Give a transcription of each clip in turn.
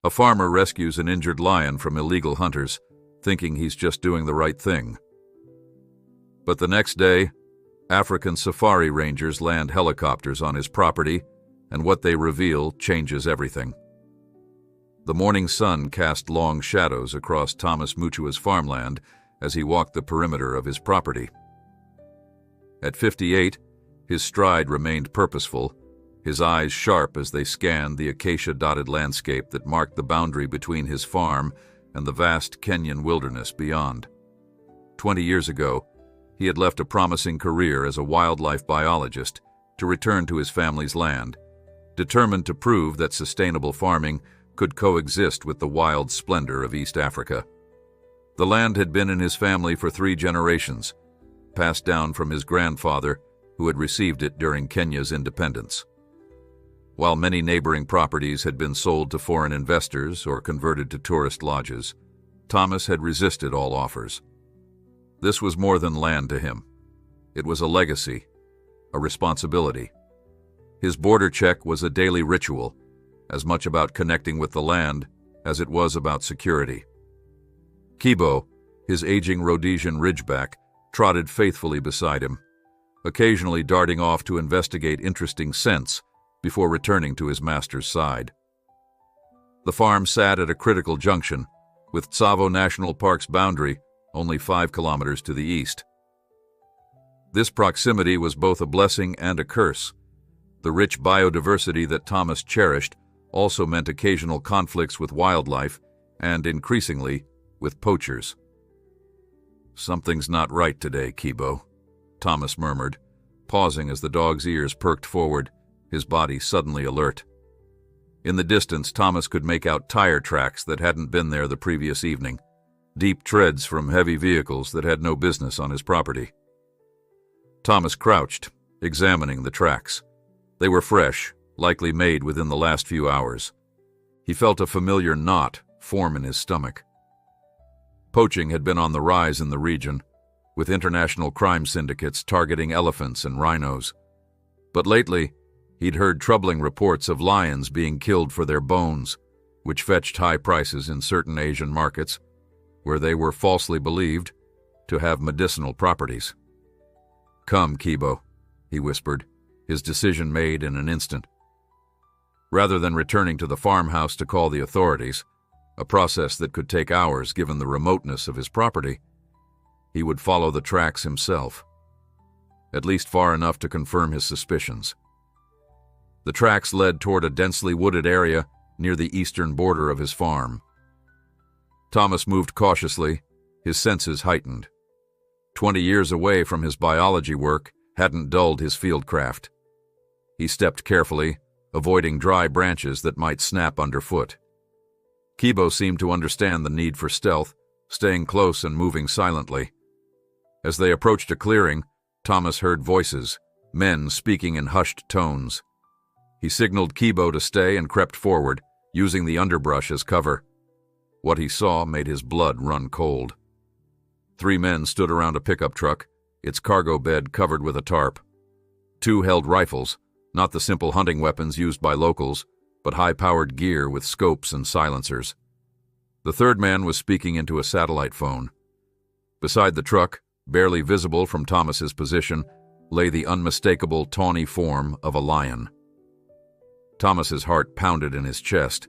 A farmer rescues an injured lion from illegal hunters, thinking he's just doing the right thing. But the next day, African safari rangers land helicopters on his property, and what they reveal changes everything. The morning sun cast long shadows across Thomas Mutua's farmland as he walked the perimeter of his property. At 58, his stride remained purposeful, his eyes sharp as they scanned the acacia-dotted landscape that marked the boundary between his farm and the vast Kenyan wilderness beyond. 20 years ago, he had left a promising career as a wildlife biologist to return to his family's land, determined to prove that sustainable farming could coexist with the wild splendor of East Africa. The land had been in his family for 3 generations, passed down from his grandfather, who had received it during Kenya's independence. While many neighboring properties had been sold to foreign investors or converted to tourist lodges, Thomas had resisted all offers. This was more than land to him. It was a legacy, a responsibility. His border check was a daily ritual, as much about connecting with the land as it was about security. Kibo, his aging Rhodesian Ridgeback, trotted faithfully beside him, occasionally darting off to investigate interesting scents before returning to his master's side. The farm sat at a critical junction, with Tsavo National Park's boundary only 5 kilometers to the east. This proximity was both a blessing and a curse. The rich biodiversity that Thomas cherished also meant occasional conflicts with wildlife and, increasingly, with poachers. "Something's not right today, Kibo," Thomas murmured, pausing as the dog's ears perked forward, his body suddenly alert. In the distance, Thomas could make out tire tracks that hadn't been there the previous evening, deep treads from heavy vehicles that had no business on his property. Thomas crouched, examining the tracks. They were fresh, likely made within the last few hours. He felt a familiar knot form in his stomach. Poaching had been on the rise in the region, with international crime syndicates targeting elephants and rhinos. But lately, he'd heard troubling reports of lions being killed for their bones, which fetched high prices in certain Asian markets, where they were falsely believed to have medicinal properties. "Come, Kibo," he whispered, his decision made in an instant. Rather than returning to the farmhouse to call the authorities, a process that could take hours given the remoteness of his property, he would follow the tracks himself, at least far enough to confirm his suspicions. The tracks led toward a densely wooded area near the eastern border of his farm. Thomas moved cautiously, his senses heightened. 20 years away from his biology work hadn't dulled his fieldcraft. He stepped carefully, avoiding dry branches that might snap underfoot. Kibo seemed to understand the need for stealth, staying close and moving silently. As they approached a clearing, Thomas heard voices, men speaking in hushed tones. He signaled Kibo to stay and crept forward, using the underbrush as cover. What he saw made his blood run cold. 3 men stood around a pickup truck, its cargo bed covered with a tarp. 2 held rifles, not the simple hunting weapons used by locals, but high-powered gear with scopes and silencers. The 3rd man was speaking into a satellite phone. Beside the truck, barely visible from Thomas's position, lay the unmistakable tawny form of a lion. Thomas's heart pounded in his chest.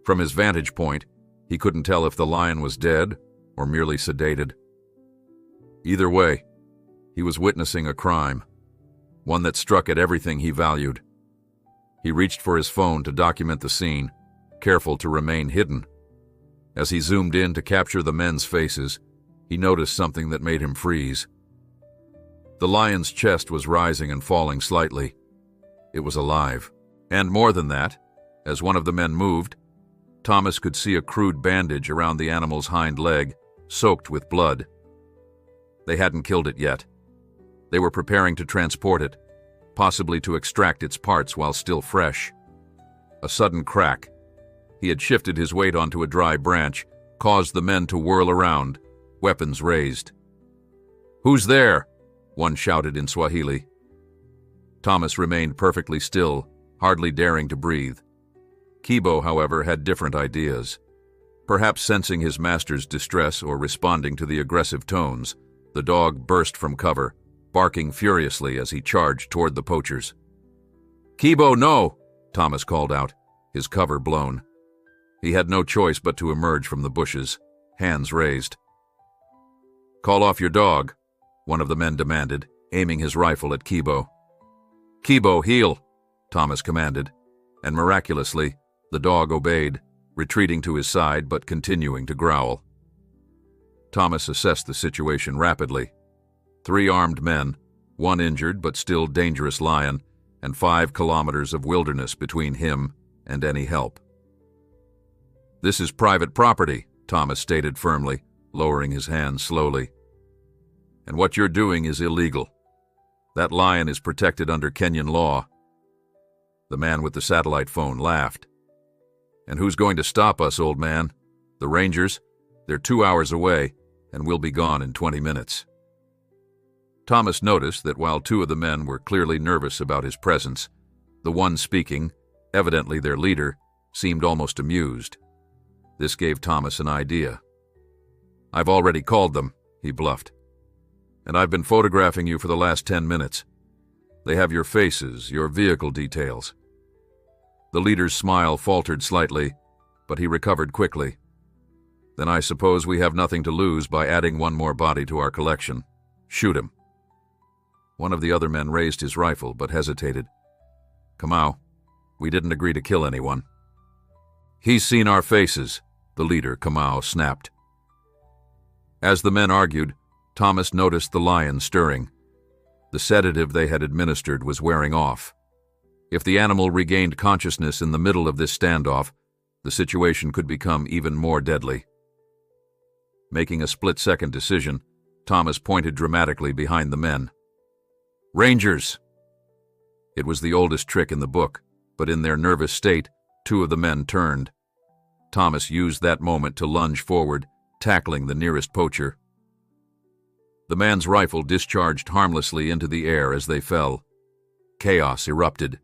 From his vantage point, he couldn't tell if the lion was dead or merely sedated. Either way, he was witnessing a crime, one that struck at everything he valued. He reached for his phone to document the scene, careful to remain hidden. As he zoomed in to capture the men's faces, he noticed something that made him freeze. The lion's chest was rising and falling slightly. It was alive. And more than that, as one of the men moved, Thomas could see a crude bandage around the animal's hind leg, soaked with blood. They hadn't killed it yet. They were preparing to transport it, possibly to extract its parts while still fresh. A sudden crack. He had shifted his weight onto a dry branch, caused the men to whirl around, weapons raised. "Who's there?" one shouted in Swahili. Thomas remained perfectly still, hardly daring to breathe. Kibo, however, had different ideas. Perhaps sensing his master's distress or responding to the aggressive tones, the dog burst from cover, barking furiously as he charged toward the poachers. "Kibo, no!" Thomas called out, his cover blown. He had no choice but to emerge from the bushes, hands raised. "Call off your dog," one of the men demanded, aiming his rifle at Kibo. "Kibo, heel," Thomas commanded, and miraculously, the dog obeyed, retreating to his side but continuing to growl. Thomas assessed the situation rapidly. 3 armed men, 1 injured but still dangerous lion, and 5 kilometers of wilderness between him and any help. "This is private property," Thomas stated firmly, lowering his hands slowly. "And what you're doing is illegal. That lion is protected under Kenyan law." The man with the satellite phone laughed. "And who's going to stop us, old man? The Rangers? They're 2 hours away, and we'll be gone in 20 minutes. Thomas noticed that while 2 of the men were clearly nervous about his presence, the one speaking, evidently their leader, seemed almost amused. This gave Thomas an idea. "I've already called them," he bluffed. "And I've been photographing you for the last 10 minutes. They have your faces, your vehicle details." The leader's smile faltered slightly, but he recovered quickly. "Then I suppose we have nothing to lose by adding 1 more body to our collection. Shoot him." One of the other men raised his rifle, but hesitated. "Kamau, we didn't agree to kill anyone." "He's seen our faces," the leader, Kamau, snapped. As the men argued, Thomas noticed the lion stirring. The sedative they had administered was wearing off. If the animal regained consciousness in the middle of this standoff, the situation could become even more deadly. Making a split-second decision, Thomas pointed dramatically behind the men. "Rangers!" It was the oldest trick in the book, but in their nervous state, 2 of the men turned. Thomas used that moment to lunge forward, tackling the nearest poacher. The man's rifle discharged harmlessly into the air as they fell. Chaos erupted.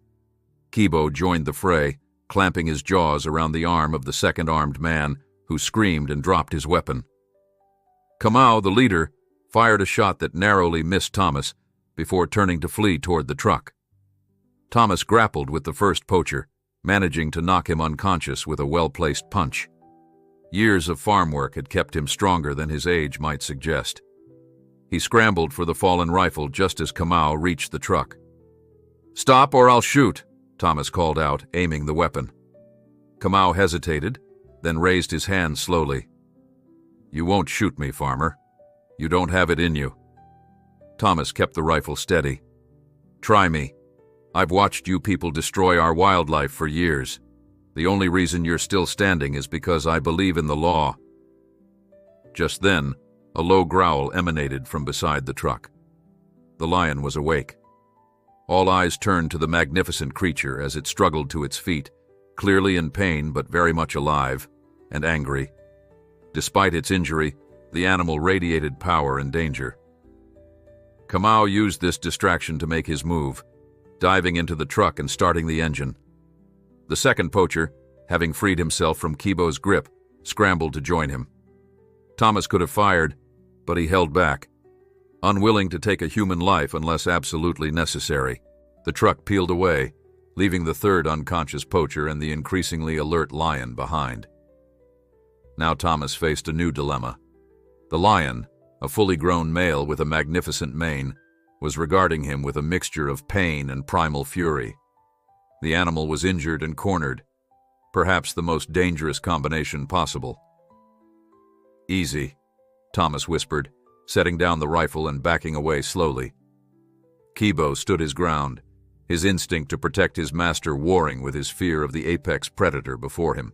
Kibo joined the fray, clamping his jaws around the arm of the second armed man, who screamed and dropped his weapon. Kamau, the leader, fired a shot that narrowly missed Thomas before turning to flee toward the truck. Thomas grappled with the first poacher, managing to knock him unconscious with a well-placed punch. Years of farm work had kept him stronger than his age might suggest. He scrambled for the fallen rifle just as Kamau reached the truck. "Stop or I'll shoot," Thomas called out, aiming the weapon. Kamau hesitated, then raised his hand slowly. "You won't shoot me, farmer. You don't have it in you." Thomas kept the rifle steady. "Try me. I've watched you people destroy our wildlife for years. The only reason you're still standing is because I believe in the law." Just then, a low growl emanated from beside the truck. The lion was awake. All eyes turned to the magnificent creature as it struggled to its feet, clearly in pain but very much alive and angry. Despite its injury, the animal radiated power and danger. Kamau used this distraction to make his move, diving into the truck and starting the engine. The second poacher, having freed himself from Kibo's grip, scrambled to join him. Thomas could have fired, but he held back. Unwilling to take a human life unless absolutely necessary, the truck peeled away, leaving the third unconscious poacher and the increasingly alert lion behind. Now Thomas faced a new dilemma. The lion, a fully grown male with a magnificent mane, was regarding him with a mixture of pain and primal fury. The animal was injured and cornered, perhaps the most dangerous combination possible. "Easy," Thomas whispered, setting down the rifle and backing away slowly. Kibo stood his ground, his instinct to protect his master warring with his fear of the apex predator before him.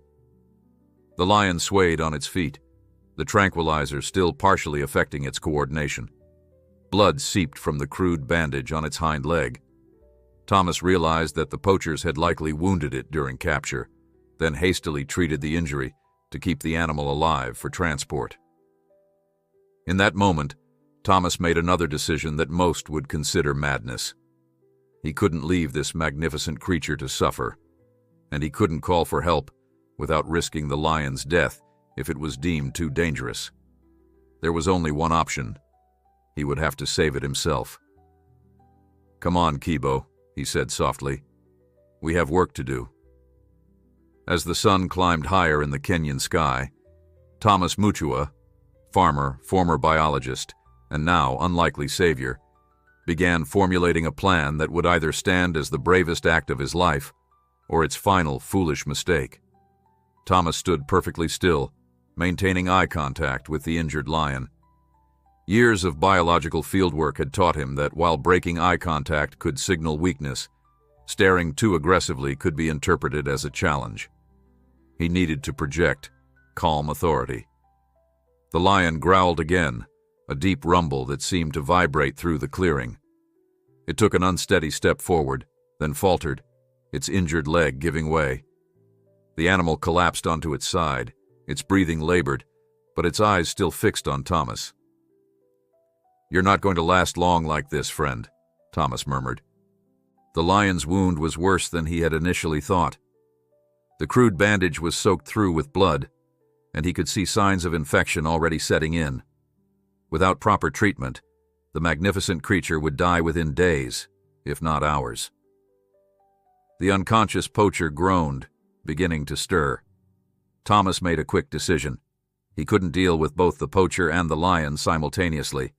The lion swayed on its feet, the tranquilizer still partially affecting its coordination. Blood seeped from the crude bandage on its hind leg. Thomas realized that the poachers had likely wounded it during capture, then hastily treated the injury to keep the animal alive for transport. In that moment, Thomas made another decision that most would consider madness. He couldn't leave this magnificent creature to suffer. and he couldn't call for help without risking the lion's death if it was deemed too dangerous. There was only one option. He would have to save it himself. "Come on, Kibo," he said softly. "We have work to do." As the sun climbed higher in the Kenyan sky, Thomas Mutua, farmer, former biologist, and now unlikely savior, began formulating a plan that would either stand as the bravest act of his life or its final foolish mistake. Thomas stood perfectly still, maintaining eye contact with the injured lion. Years of biological fieldwork had taught him that while breaking eye contact could signal weakness, staring too aggressively could be interpreted as a challenge. He needed to project calm authority. The lion growled again, a deep rumble that seemed to vibrate through the clearing. It took an unsteady step forward, then faltered, its injured leg giving way. The animal collapsed onto its side, its breathing labored, but its eyes still fixed on Thomas. "You're not going to last long like this, friend," Thomas murmured. The lion's wound was worse than he had initially thought. The crude bandage was soaked through with blood, and he could see signs of infection already setting in. Without proper treatment, the magnificent creature would die within days, if not hours. The unconscious poacher groaned, beginning to stir. Thomas made a quick decision. He couldn't deal with both the poacher and the lion simultaneously,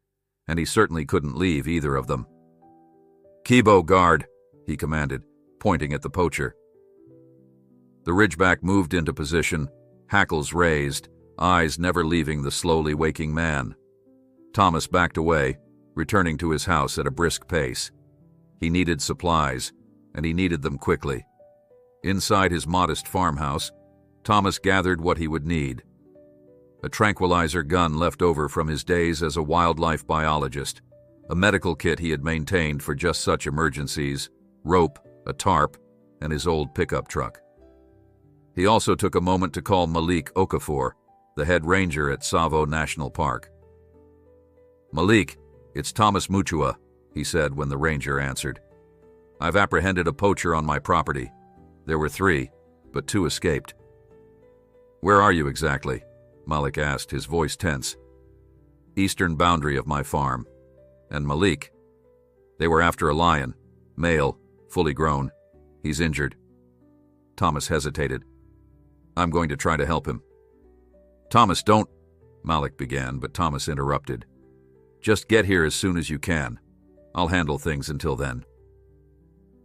and he certainly couldn't leave either of them. "Kibo, guard," he commanded, pointing at the poacher. The ridgeback moved into position, hackles raised, eyes never leaving the slowly waking man. Thomas backed away, returning to his house at a brisk pace. He needed supplies, and he needed them quickly. Inside his modest farmhouse, Thomas gathered what he would need. A tranquilizer gun left over from his days as a wildlife biologist, a medical kit he had maintained for just such emergencies, rope, a tarp, and his old pickup truck. He also took a moment to call Malik Okafor, the head ranger at Tsavo National Park. "Malik, it's Thomas Mutua," he said when the ranger answered. "I've apprehended a poacher on my property. There were 3, but 2 escaped." "Where are you exactly?" Malik asked, his voice tense. "Eastern boundary of my farm." "And Malik?" "They were after a lion, male, fully grown. He's injured." Thomas hesitated. "I'm going to try to help him." "Thomas, don't—" Malik began, but Thomas interrupted. "Just get here as soon as you can. I'll handle things until then."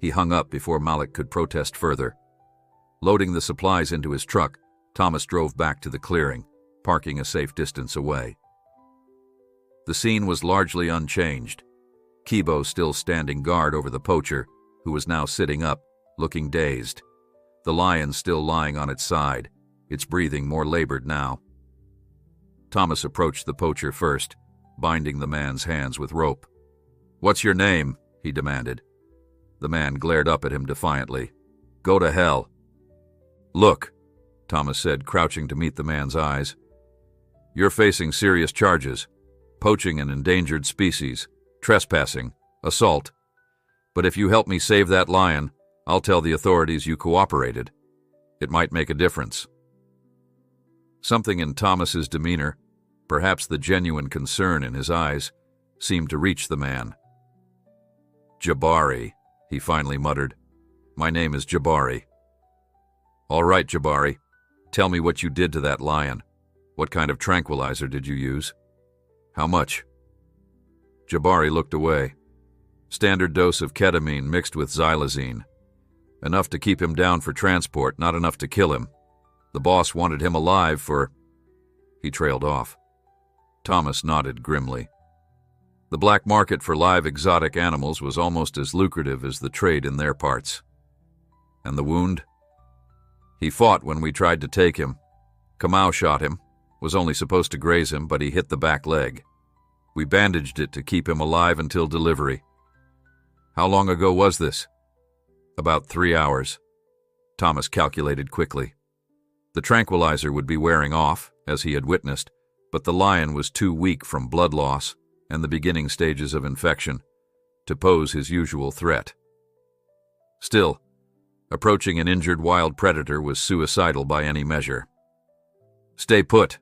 He hung up before Malik could protest further. Loading the supplies into his truck, Thomas drove back to the clearing, parking a safe distance away. The scene was largely unchanged. Kibo still standing guard over the poacher, who was now sitting up, looking dazed. The lion still lying on its side, its breathing more labored now. Thomas approached the poacher first, binding the man's hands with rope. "What's your name?" he demanded. The man glared up at him defiantly. "Go to hell." "Look," Thomas said, crouching to meet the man's eyes. "You're facing serious charges: poaching an endangered species, trespassing, assault. But if you help me save that lion, I'll tell the authorities you cooperated. It might make a difference." Something in Thomas's demeanor, perhaps the genuine concern in his eyes, seemed to reach the man. "Jabari," he finally muttered. "My name is Jabari." "All right, Jabari. Tell me what you did to that lion. What kind of tranquilizer did you use? How much?" Jabari looked away. "Standard dose of ketamine mixed with xylazine. Enough to keep him down for transport, not enough to kill him. The boss wanted him alive for—" He trailed off. Thomas nodded grimly. The black market for live exotic animals was almost as lucrative as the trade in their parts. "And the wound?" "He fought when we tried to take him. Kamau shot him, was only supposed to graze him, but he hit the back leg. We bandaged it to keep him alive until delivery." "How long ago was this?" "About 3 hours." Thomas calculated quickly. The tranquilizer would be wearing off, as he had witnessed, but the lion was too weak from blood loss and the beginning stages of infection to pose his usual threat. Still, Approaching an injured wild predator was suicidal by any measure. "Stay put,"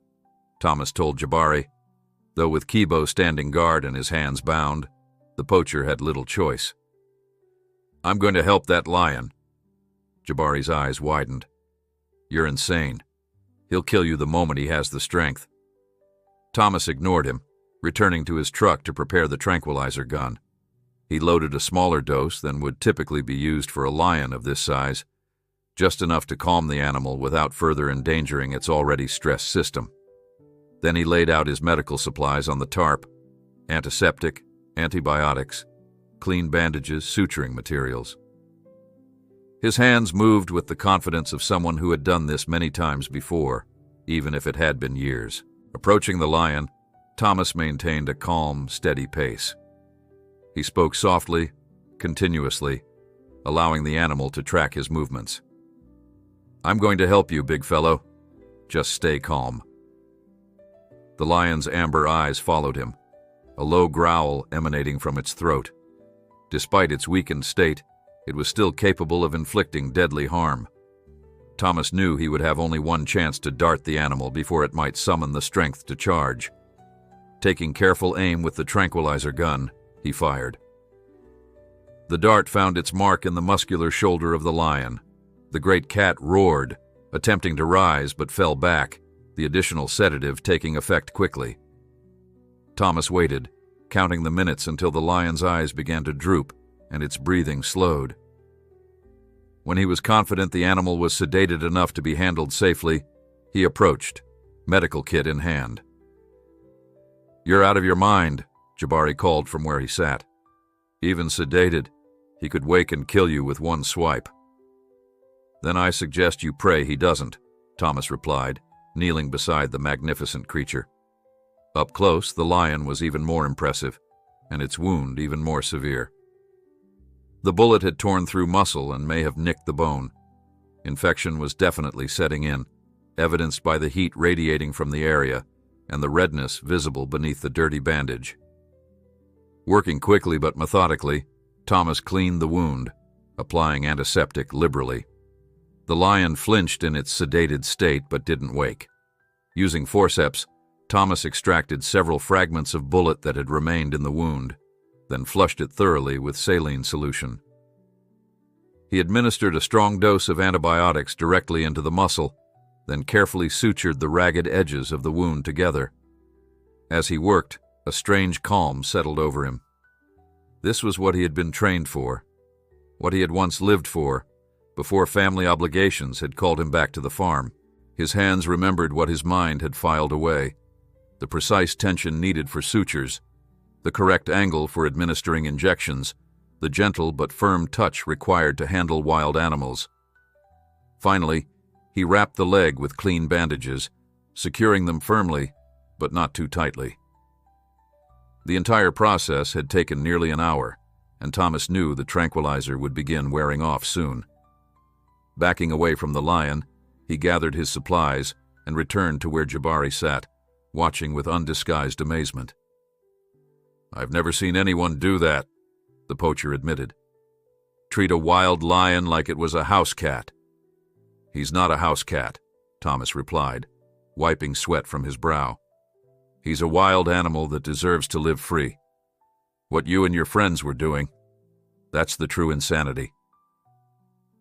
Thomas told Jabari. Though with Kibo standing guard and his hands bound, the poacher had little choice. "I'm going to help that lion." Jabari's eyes widened. "You're insane. He'll kill you the moment he has the strength." Thomas ignored him, returning to his truck to prepare the tranquilizer gun. He loaded a smaller dose than would typically be used for a lion of this size, just enough to calm the animal without further endangering its already stressed system. Then he laid out his medical supplies on the tarp: antiseptic, antibiotics, clean bandages, suturing materials. His hands moved with the confidence of someone who had done this many times before, even if it had been years. Approaching the lion, Thomas maintained a calm, steady pace. He spoke softly, continuously, allowing the animal to track his movements. "I'm going to help you, big fellow. Just stay calm." The lion's amber eyes followed him, a low growl emanating from its throat. Despite its weakened state, it was still capable of inflicting deadly harm. Thomas knew he would have only one chance to dart the animal before it might summon the strength to charge. Taking careful aim with the tranquilizer gun, he fired. The dart found its mark in the muscular shoulder of the lion. The great cat roared, attempting to rise but fell back, the additional sedative taking effect quickly. Thomas waited, counting the minutes until the lion's eyes began to droop and its breathing slowed. When he was confident the animal was sedated enough to be handled safely, he approached, medical kit in hand. "You're out of your mind," Jabari called from where he sat. "Even sedated, he could wake and kill you with one swipe." "Then I suggest you pray he doesn't," Thomas replied, kneeling beside the magnificent creature. Up close, the lion was even more impressive, and its wound even more severe. The bullet had torn through muscle and may have nicked the bone. Infection was definitely setting in, evidenced by the heat radiating from the area and the redness visible beneath the dirty bandage. Working quickly but methodically, Thomas cleaned the wound, applying antiseptic liberally. The lion flinched in its sedated state but didn't wake. Using forceps, Thomas extracted several fragments of bullet that had remained in the wound, then flushed it thoroughly with saline solution. He administered a strong dose of antibiotics directly into the muscle, then carefully sutured the ragged edges of the wound together. As he worked, a strange calm settled over him. This was what he had been trained for, what he had once lived for, before family obligations had called him back to the farm. His hands remembered what his mind had filed away: the precise tension needed for sutures, the correct angle for administering injections, the gentle but firm touch required to handle wild animals. Finally, he wrapped the leg with clean bandages, securing them firmly, but not too tightly. The entire process had taken nearly an hour, and Thomas knew the tranquilizer would begin wearing off soon. Backing away from the lion, he gathered his supplies and returned to where Jabari sat, watching with undisguised amazement. "I've never seen anyone do that," the poacher admitted. "Treat a wild lion like it was a house cat." "He's not a house cat," Thomas replied, wiping sweat from his brow. "He's a wild animal that deserves to live free. What you and your friends were doing, that's the true insanity."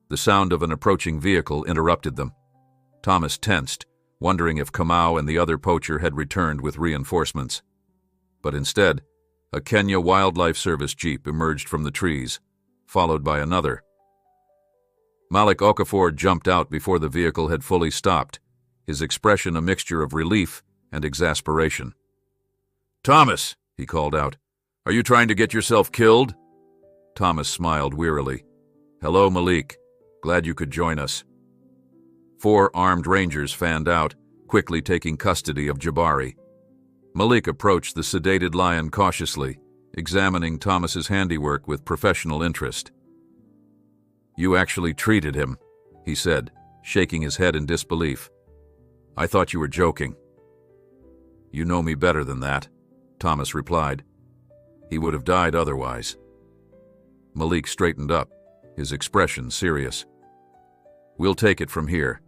The sound of an approaching vehicle interrupted them. Thomas tensed, wondering if Kamau and the other poacher had returned with reinforcements. But instead, a Kenya Wildlife Service jeep emerged from the trees, followed by another. Malik Okafor jumped out before the vehicle had fully stopped, his expression a mixture of relief and exasperation. "Thomas," he called out, "are you trying to get yourself killed?" Thomas smiled wearily. "Hello, Malik. Glad you could join us." 4 armed rangers fanned out, quickly taking custody of Jabari. Malik approached the sedated lion cautiously, examining Thomas's handiwork with professional interest. "You actually treated him," he said, shaking his head in disbelief. "I thought you were joking." "You know me better than that," Thomas replied. "He would have died otherwise." Malik straightened up, his expression serious. We'll take it from here.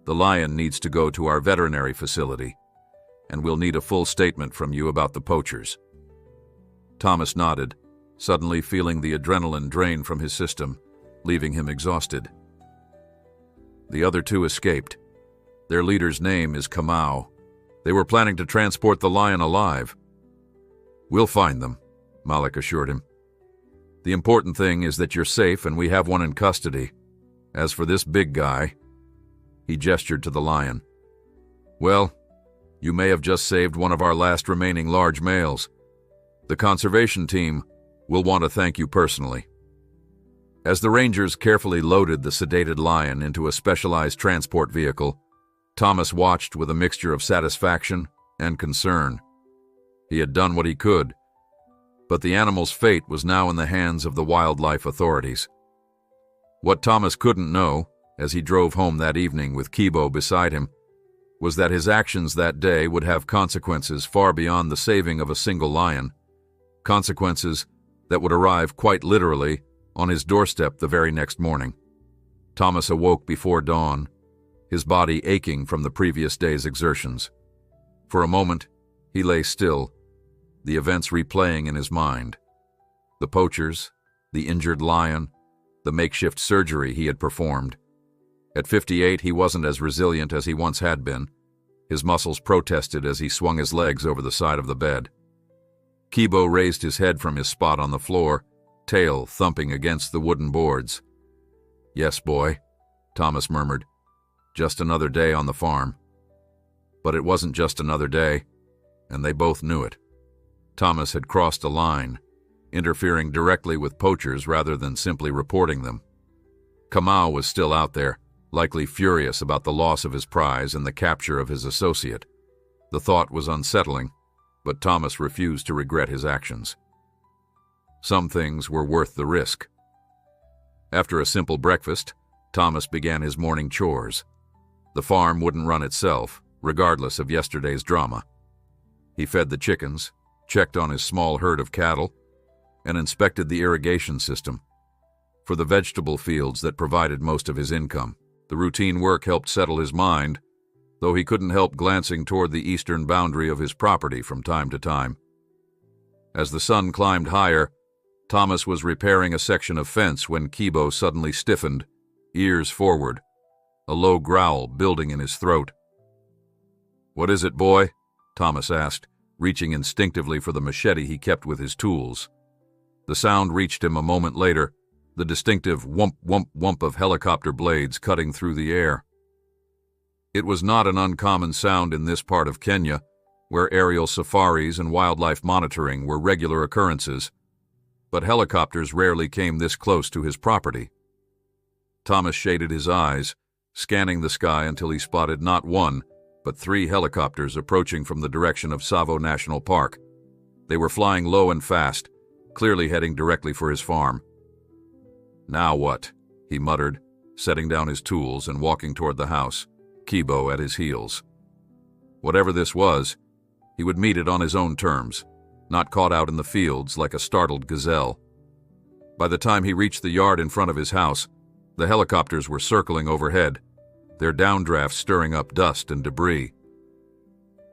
The lion needs to go to our veterinary facility, and we'll need a full statement from you about the poachers." Thomas nodded, suddenly feeling the adrenaline drain from his system, leaving him exhausted. The other two escaped. Their leader's name is Kamau. They were planning to transport the lion alive. "We'll find them," Malik assured him. "The important thing is that you're safe and we have one in custody. As for this big guy," he gestured to the lion, "well, you may have just saved one of our last remaining large males. The conservation team will want to thank you personally." As the rangers carefully loaded the sedated lion into a specialized transport vehicle, Thomas watched with a mixture of satisfaction and concern. He had done what he could, but the animal's fate was now in the hands of the wildlife authorities. What Thomas couldn't know, as he drove home that evening with Kibo beside him, was that his actions that day would have consequences far beyond the saving of a single lion, consequences that would arrive quite literally on his doorstep the very next morning. Thomas awoke before dawn, his body aching from the previous day's exertions. For a moment, he lay still, the events replaying in his mind. The poachers, the injured lion, the makeshift surgery he had performed. At 58, he wasn't as resilient as he once had been. His muscles protested as he swung his legs over the side of the bed. Kibo raised his head from his spot on the floor, tail thumping against the wooden boards. "Yes, boy," Thomas murmured. "Just another day on the farm." But it wasn't just another day, and they both knew it. Thomas had crossed a line, interfering directly with poachers rather than simply reporting them. Kamau was still out there, likely furious about the loss of his prize and the capture of his associate. The thought was unsettling, but Thomas refused to regret his actions. Some things were worth the risk. After a simple breakfast, Thomas began his morning chores. The farm wouldn't run itself, regardless of yesterday's drama. He fed the chickens, checked on his small herd of cattle, and inspected the irrigation system. For the vegetable fields that provided most of his income, the routine work helped settle his mind, though he couldn't help glancing toward the eastern boundary of his property from time to time. As the sun climbed higher, Thomas was repairing a section of fence when Kibo suddenly stiffened, ears forward, a low growl building in his throat. "What is it, boy?" Thomas asked, reaching instinctively for the machete he kept with his tools. The sound reached him a moment later, the distinctive whump, whump, whump of helicopter blades cutting through the air. It was not an uncommon sound in this part of Kenya, where aerial safaris and wildlife monitoring were regular occurrences, but helicopters rarely came this close to his property. Thomas shaded his eyes, scanning the sky until he spotted not one, but 3 helicopters approaching from the direction of Tsavo National Park. They were flying low and fast, clearly heading directly for his farm. "Now what?" he muttered, setting down his tools and walking toward the house, Kibo at his heels. Whatever this was, he would meet it on his own terms, not caught out in the fields like a startled gazelle. By the time he reached the yard in front of his house, the helicopters were circling overhead, their downdrafts stirring up dust and debris.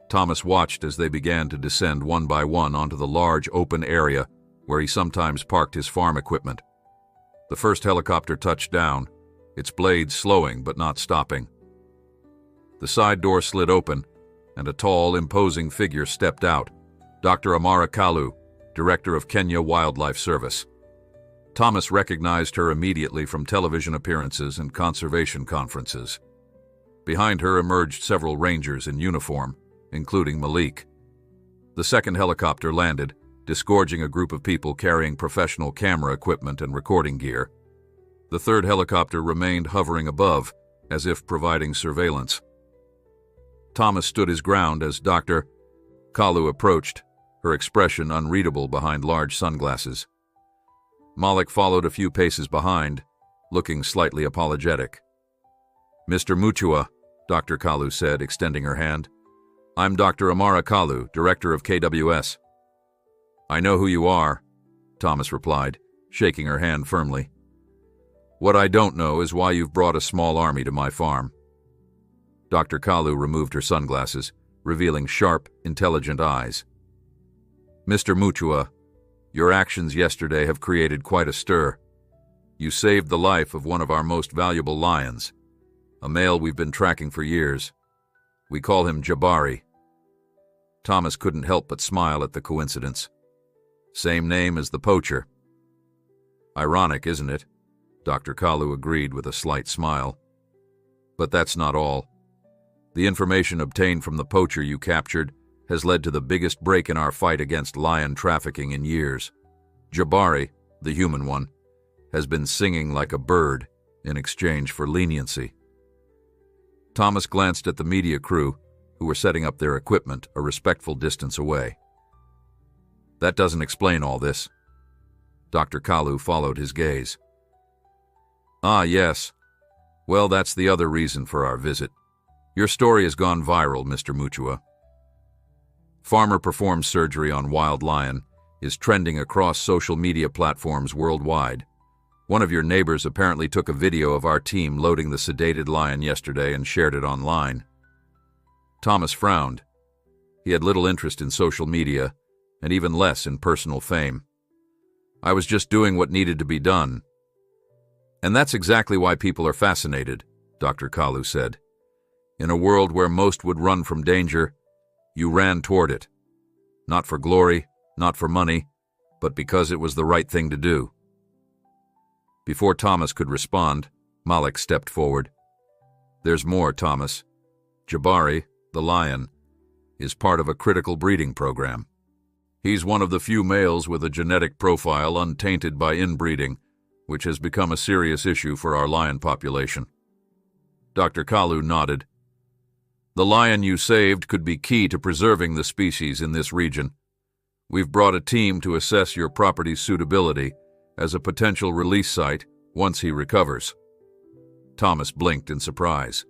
Thomas watched as they began to descend one by one onto the large open area where he sometimes parked his farm equipment. The first helicopter touched down, its blades slowing but not stopping. The side door slid open, and a tall, imposing figure stepped out, Dr. Amara Kalu, Director of Kenya Wildlife Service. Thomas recognized her immediately from television appearances and conservation conferences. Behind her emerged several rangers in uniform, including Malik. The second helicopter landed, disgorging a group of people carrying professional camera equipment and recording gear. The third helicopter remained hovering above, as if providing surveillance. Thomas stood his ground as Dr. Kalu approached, her expression unreadable behind large sunglasses. Malik followed a few paces behind, looking slightly apologetic. "Mr. Mutua," Dr. Kalu said, extending her hand. "I'm Dr. Amara Kalu, Director of KWS." "I know who you are," Thomas replied, shaking her hand firmly. What I don't know is why you've brought a small army to my farm." Dr. Kalu removed her sunglasses, revealing sharp, intelligent eyes. "Mr. Mutua, your actions yesterday have created quite a stir. You saved the life of one of our most valuable lions, a male we've been tracking for years. We call him Jabari." Thomas couldn't help but smile at the coincidence. Same name as the poacher. "Ironic, isn't it?" Dr. Kalu agreed with a slight smile. "But that's not all. The information obtained from the poacher you captured has led to the biggest break in our fight against lion trafficking in years. Jabari, the human one, has been singing like a bird in exchange for leniency." Thomas glanced at the media crew, who were setting up their equipment a respectful distance away. "That doesn't explain all this." Dr. Kalu followed his gaze. "Ah, yes. Well, that's the other reason for our visit. Your story has gone viral, Mr. Mutua. Farmer performs surgery on wild lion is trending across social media platforms worldwide. One of your neighbors apparently took a video of our team loading the sedated lion yesterday and shared it online." Thomas frowned. He had little interest in social media, and even less in personal fame. "I was just doing what needed to be done." "And that's exactly why people are fascinated," Dr. Kalu said. "In a world where most would run from danger, you ran toward it. Not for glory, not for money, but because it was the right thing to do." Before Thomas could respond, Malik stepped forward. "There's more, Thomas. Jabari, the lion, is part of a critical breeding program. He's one of the few males with a genetic profile untainted by inbreeding, which has become a serious issue for our lion population." Dr. Kalu nodded. "The lion you saved could be key to preserving the species in this region. We've brought a team to assess your property's suitability as a potential release site once he recovers." Thomas blinked in surprise.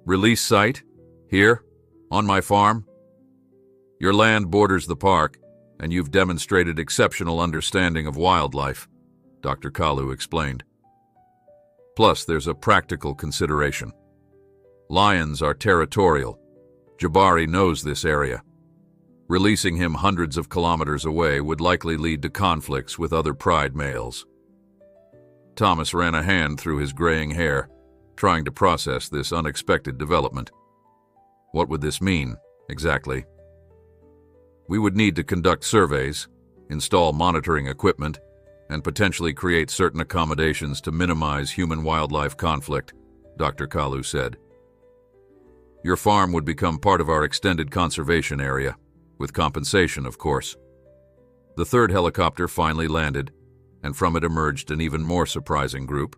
"Release site? Here? On my farm?" "Your land borders the park, and you've demonstrated exceptional understanding of wildlife," Dr. Kalu explained. "Plus, there's a practical consideration. Lions are territorial. Jabari knows this area. Releasing him hundreds of kilometers away would likely lead to conflicts with other pride males." Thomas ran a hand through his graying hair, trying to process this unexpected development. What would this mean, exactly? "We would need to conduct surveys, install monitoring equipment, and potentially create certain accommodations to minimize human-wildlife conflict," Dr. Kalu said. "Your farm would become part of our extended conservation area, with compensation, of course." The third helicopter finally landed, and from it emerged an even more surprising group.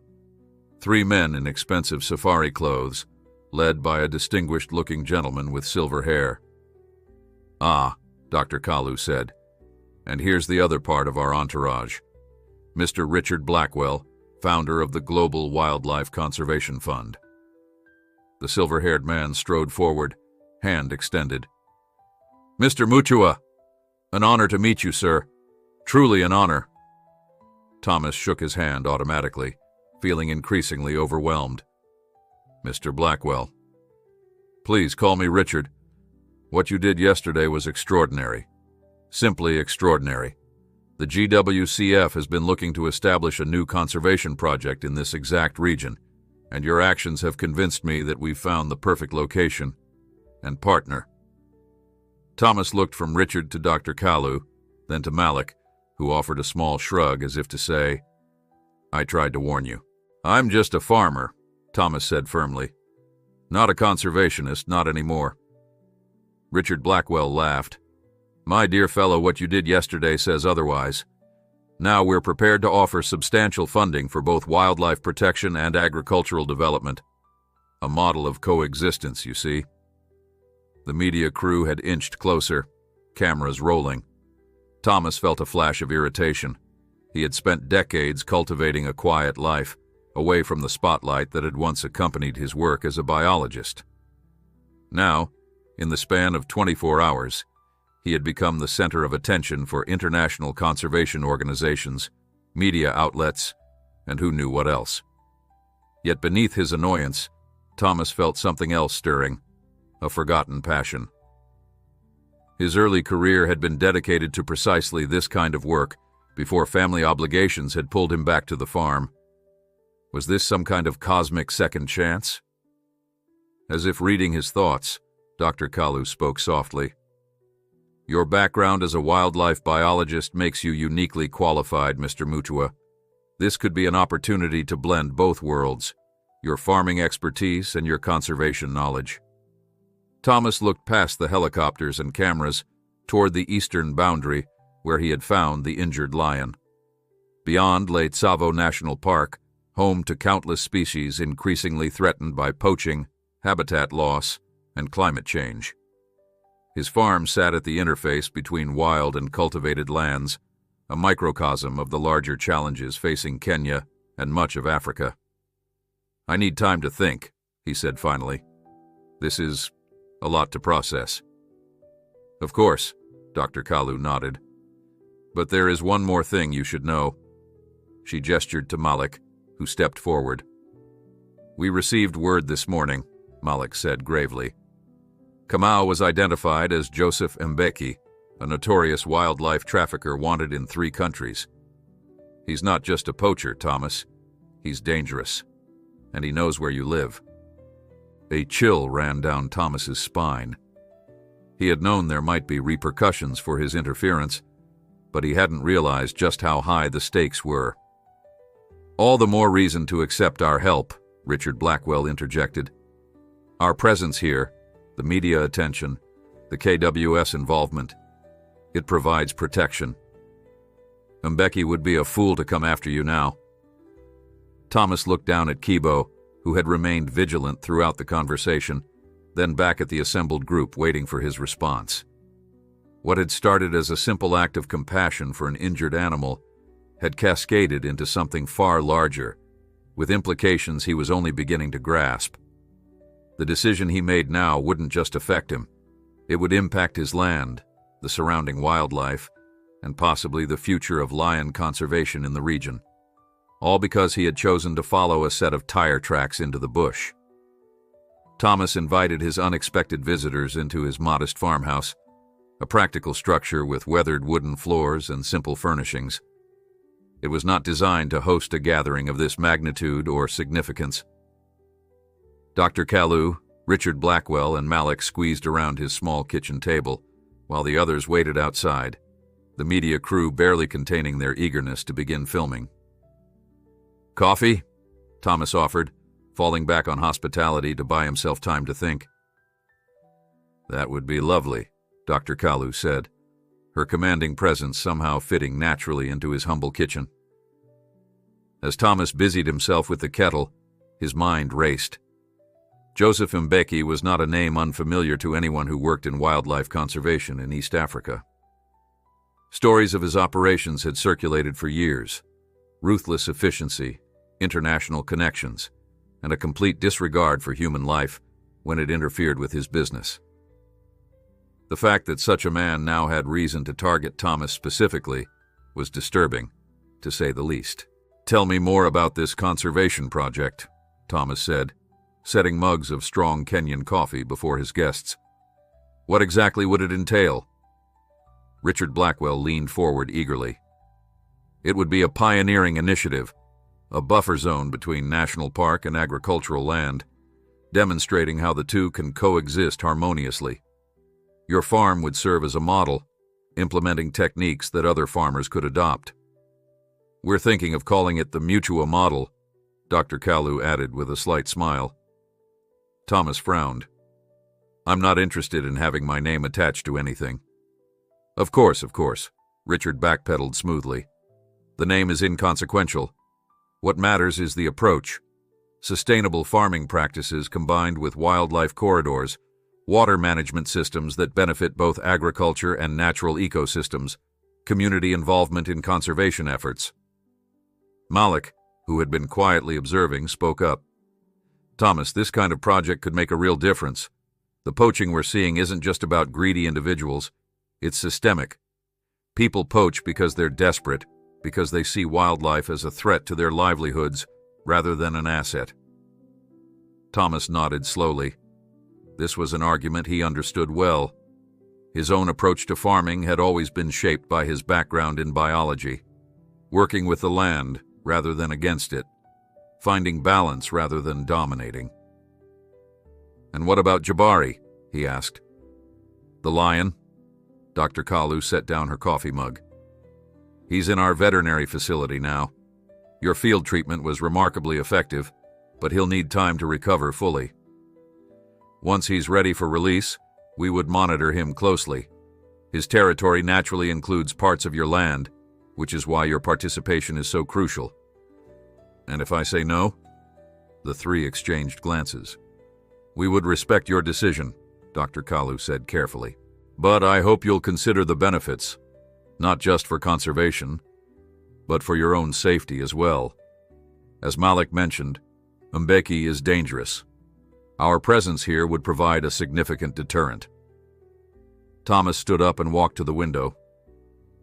3 men in expensive safari clothes, led by a distinguished-looking gentleman with silver hair. "Ah," Dr. Kalu said, "and here's the other part of our entourage. Mr. Richard Blackwell, founder of the Global Wildlife Conservation Fund." The silver-haired man strode forward, hand extended. "Mr. Mutua, an honor to meet you, sir. Truly an honor." Thomas shook his hand automatically, feeling increasingly overwhelmed. "Mr. Blackwell." "Please call me Richard. What you did yesterday was extraordinary. Simply extraordinary. The GWCF has been looking to establish a new conservation project in this exact region, and your actions have convinced me that we've found the perfect location and partner." Thomas looked from Richard to Dr. Kalu, then to Malik, who offered a small shrug as if to say, "I tried to warn you." "I'm just a farmer," Thomas said firmly. "Not a conservationist, not anymore." Richard Blackwell laughed. "My dear fellow, what you did yesterday says otherwise. Now we're prepared to offer substantial funding for both wildlife protection and agricultural development. A model of coexistence, you see." The media crew had inched closer, cameras rolling. Thomas felt a flash of irritation. He had spent decades cultivating a quiet life, away from the spotlight that had once accompanied his work as a biologist. Now, in the span of 24 hours, he had become the center of attention for international conservation organizations, media outlets, and who knew what else. Yet beneath his annoyance, Thomas felt something else stirring, a forgotten passion. His early career had been dedicated to precisely this kind of work before family obligations had pulled him back to the farm. Was this some kind of cosmic second chance? As if reading his thoughts, Dr. Kalu spoke softly. Your background as a wildlife biologist makes you uniquely qualified, Mr. Mutua. This could be an opportunity to blend both worlds, your farming expertise and your conservation knowledge. Thomas looked past the helicopters and cameras toward the eastern boundary where he had found the injured lion. Beyond lay Tsavo National Park, home to countless species increasingly threatened by poaching, habitat loss, and climate change. His farm sat at the interface between wild and cultivated lands, a microcosm of the larger challenges facing Kenya and much of Africa. I need time to think, he said finally. This is a lot to process. Of course, Dr. Kalu nodded. But there is one more thing you should know. She gestured to Malik, who stepped forward. We received word this morning, Malik said gravely. Kamau was identified as Joseph Mbeki, a notorious wildlife trafficker wanted in 3 countries. He's not just a poacher, Thomas. He's dangerous. And he knows where you live. A chill ran down Thomas's spine. He had known there might be repercussions for his interference, but he hadn't realized just how high the stakes were. All the more reason to accept our help, Richard Blackwell interjected. Our presence here, the media attention, the KWS involvement, it provides protection. Mbeki would be a fool to come after you now. Thomas looked down at Kibo, who had remained vigilant throughout the conversation, then back at the assembled group waiting for his response. What had started as a simple act of compassion for an injured animal had cascaded into something far larger, with implications he was only beginning to grasp. The decision he made now wouldn't just affect him. It would impact his land, the surrounding wildlife, and possibly the future of lion conservation in the region. All because he had chosen to follow a set of tire tracks into the bush. Thomas invited his unexpected visitors into his modest farmhouse, a practical structure with weathered wooden floors and simple furnishings. It was not designed to host a gathering of this magnitude or significance. Dr. Kalu, Richard Blackwell, and Malik squeezed around his small kitchen table, while the others waited outside, the media crew barely containing their eagerness to begin filming. Coffee? Thomas offered, falling back on hospitality to buy himself time to think. That would be lovely, Dr. Kalu said, her commanding presence somehow fitting naturally into his humble kitchen. As Thomas busied himself with the kettle, his mind raced. Joseph Mbeki was not a name unfamiliar to anyone who worked in wildlife conservation in East Africa. Stories of his operations had circulated for years. Ruthless efficiency, international connections, and a complete disregard for human life when it interfered with his business. The fact that such a man now had reason to target Thomas specifically was disturbing, to say the least. Tell me more about this conservation project, Thomas said, setting mugs of strong Kenyan coffee before his guests. What exactly would it entail? Richard Blackwell leaned forward eagerly. It would be a pioneering initiative, a buffer zone between national park and agricultural land, demonstrating how the two can coexist harmoniously. Your farm would serve as a model, implementing techniques that other farmers could adopt. We're thinking of calling it the Mutua model, Dr. Kalu added with a slight smile. Thomas frowned. I'm not interested in having my name attached to anything. Of course, Richard backpedaled smoothly. The name is inconsequential. What matters is the approach. Sustainable farming practices combined with wildlife corridors, water management systems that benefit both agriculture and natural ecosystems, community involvement in conservation efforts. Malik, who had been quietly observing, spoke up. Thomas, this kind of project could make a real difference. The poaching we're seeing isn't just about greedy individuals. It's systemic. People poach because they're desperate, because they see wildlife as a threat to their livelihoods rather than an asset. Thomas nodded slowly. This was an argument he understood well. His own approach to farming had always been shaped by his background in biology, working with the land rather than against it, finding balance rather than dominating. "And what about Jabari?" he asked. "The lion?" Dr. Kalu set down her coffee mug. "He's in our veterinary facility now. Your field treatment was remarkably effective, but he'll need time to recover fully. Once he's ready for release, we would monitor him closely. His territory naturally includes parts of your land, which is why your participation is so crucial." "And if I say no?" The three exchanged glances. "We would respect your decision," Dr. Kalu said carefully. "But I hope you'll consider the benefits, not just for conservation, but for your own safety as well. As Malik mentioned, Mbeki is dangerous. Our presence here would provide a significant deterrent." Thomas stood up and walked to the window.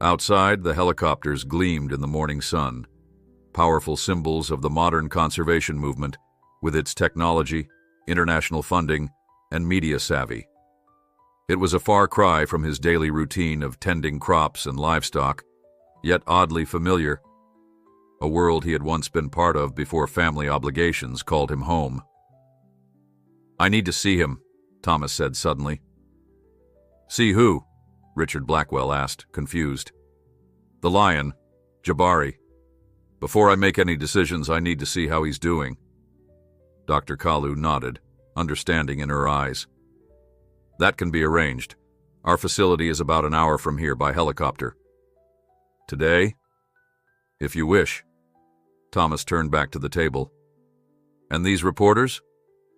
Outside, the helicopters gleamed in the morning sun, powerful symbols of the modern conservation movement with its technology, international funding, and media savvy. It was a far cry from his daily routine of tending crops and livestock, yet oddly familiar, a world he had once been part of before family obligations called him home. "I need to see him," Thomas said suddenly. "See who?" Richard Blackwell asked, confused. "The lion, Jabari. Before I make any decisions, I need to see how he's doing." Dr. Kalu nodded, understanding in her eyes. "That can be arranged. Our facility is about an hour from here by helicopter." "Today?" "If you wish." Thomas turned back to the table. "And these reporters?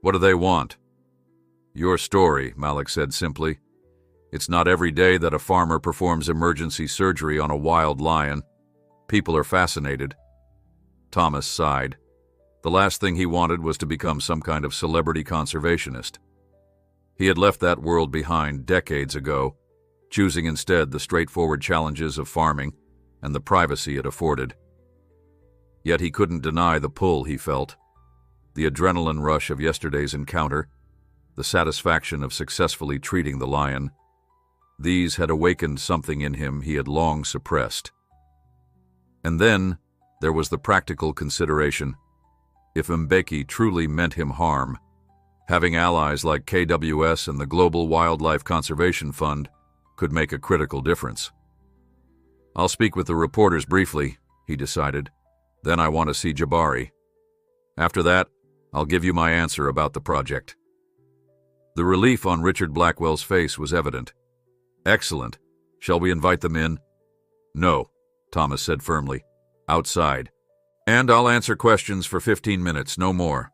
What do they want?" "Your story," Malik said simply. "It's not every day that a farmer performs emergency surgery on a wild lion. People are fascinated." Thomas sighed. The last thing he wanted was to become some kind of celebrity conservationist. He had left that world behind decades ago, choosing instead the straightforward challenges of farming and the privacy it afforded. Yet he couldn't deny the pull he felt. The adrenaline rush of yesterday's encounter, the satisfaction of successfully treating the lion, these had awakened something in him he had long suppressed. And then there was the practical consideration. If Mbeki truly meant him harm, having allies like KWS and the Global Wildlife Conservation Fund could make a critical difference. "I'll speak with the reporters briefly," he decided. "Then I want to see Jabari. After that, I'll give you my answer about the project." The relief on Richard Blackwell's face was evident. "Excellent. Shall we invite them in?" "No," Thomas said firmly. "Outside. And I'll answer questions for 15 minutes, no more."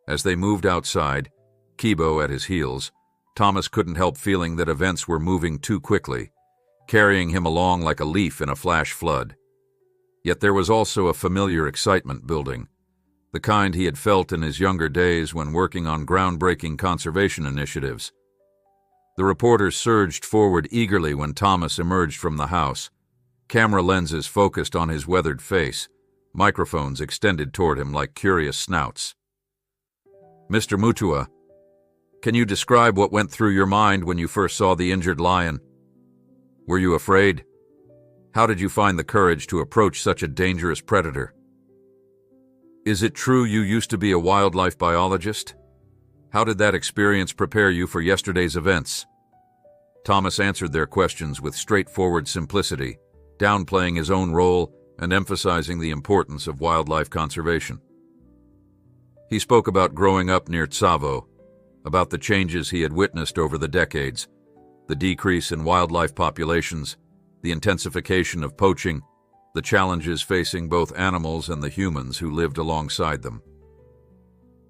As they moved outside, Kibo at his heels, Thomas couldn't help feeling that events were moving too quickly, carrying him along like a leaf in a flash flood. Yet there was also a familiar excitement building, the kind he had felt in his younger days when working on groundbreaking conservation initiatives. The reporters surged forward eagerly when Thomas emerged from the house, camera lenses focused on his weathered face, microphones extended toward him like curious snouts. "Mr. Mutua, can you describe what went through your mind when you first saw the injured lion? Were you afraid? How did you find the courage to approach such a dangerous predator? Is it true you used to be a wildlife biologist? How did that experience prepare you for yesterday's events?" Thomas answered their questions with straightforward simplicity, downplaying his own role and emphasizing the importance of wildlife conservation. He spoke about growing up near Tsavo, about the changes he had witnessed over the decades, the decrease in wildlife populations, the intensification of poaching, the challenges facing both animals and the humans who lived alongside them.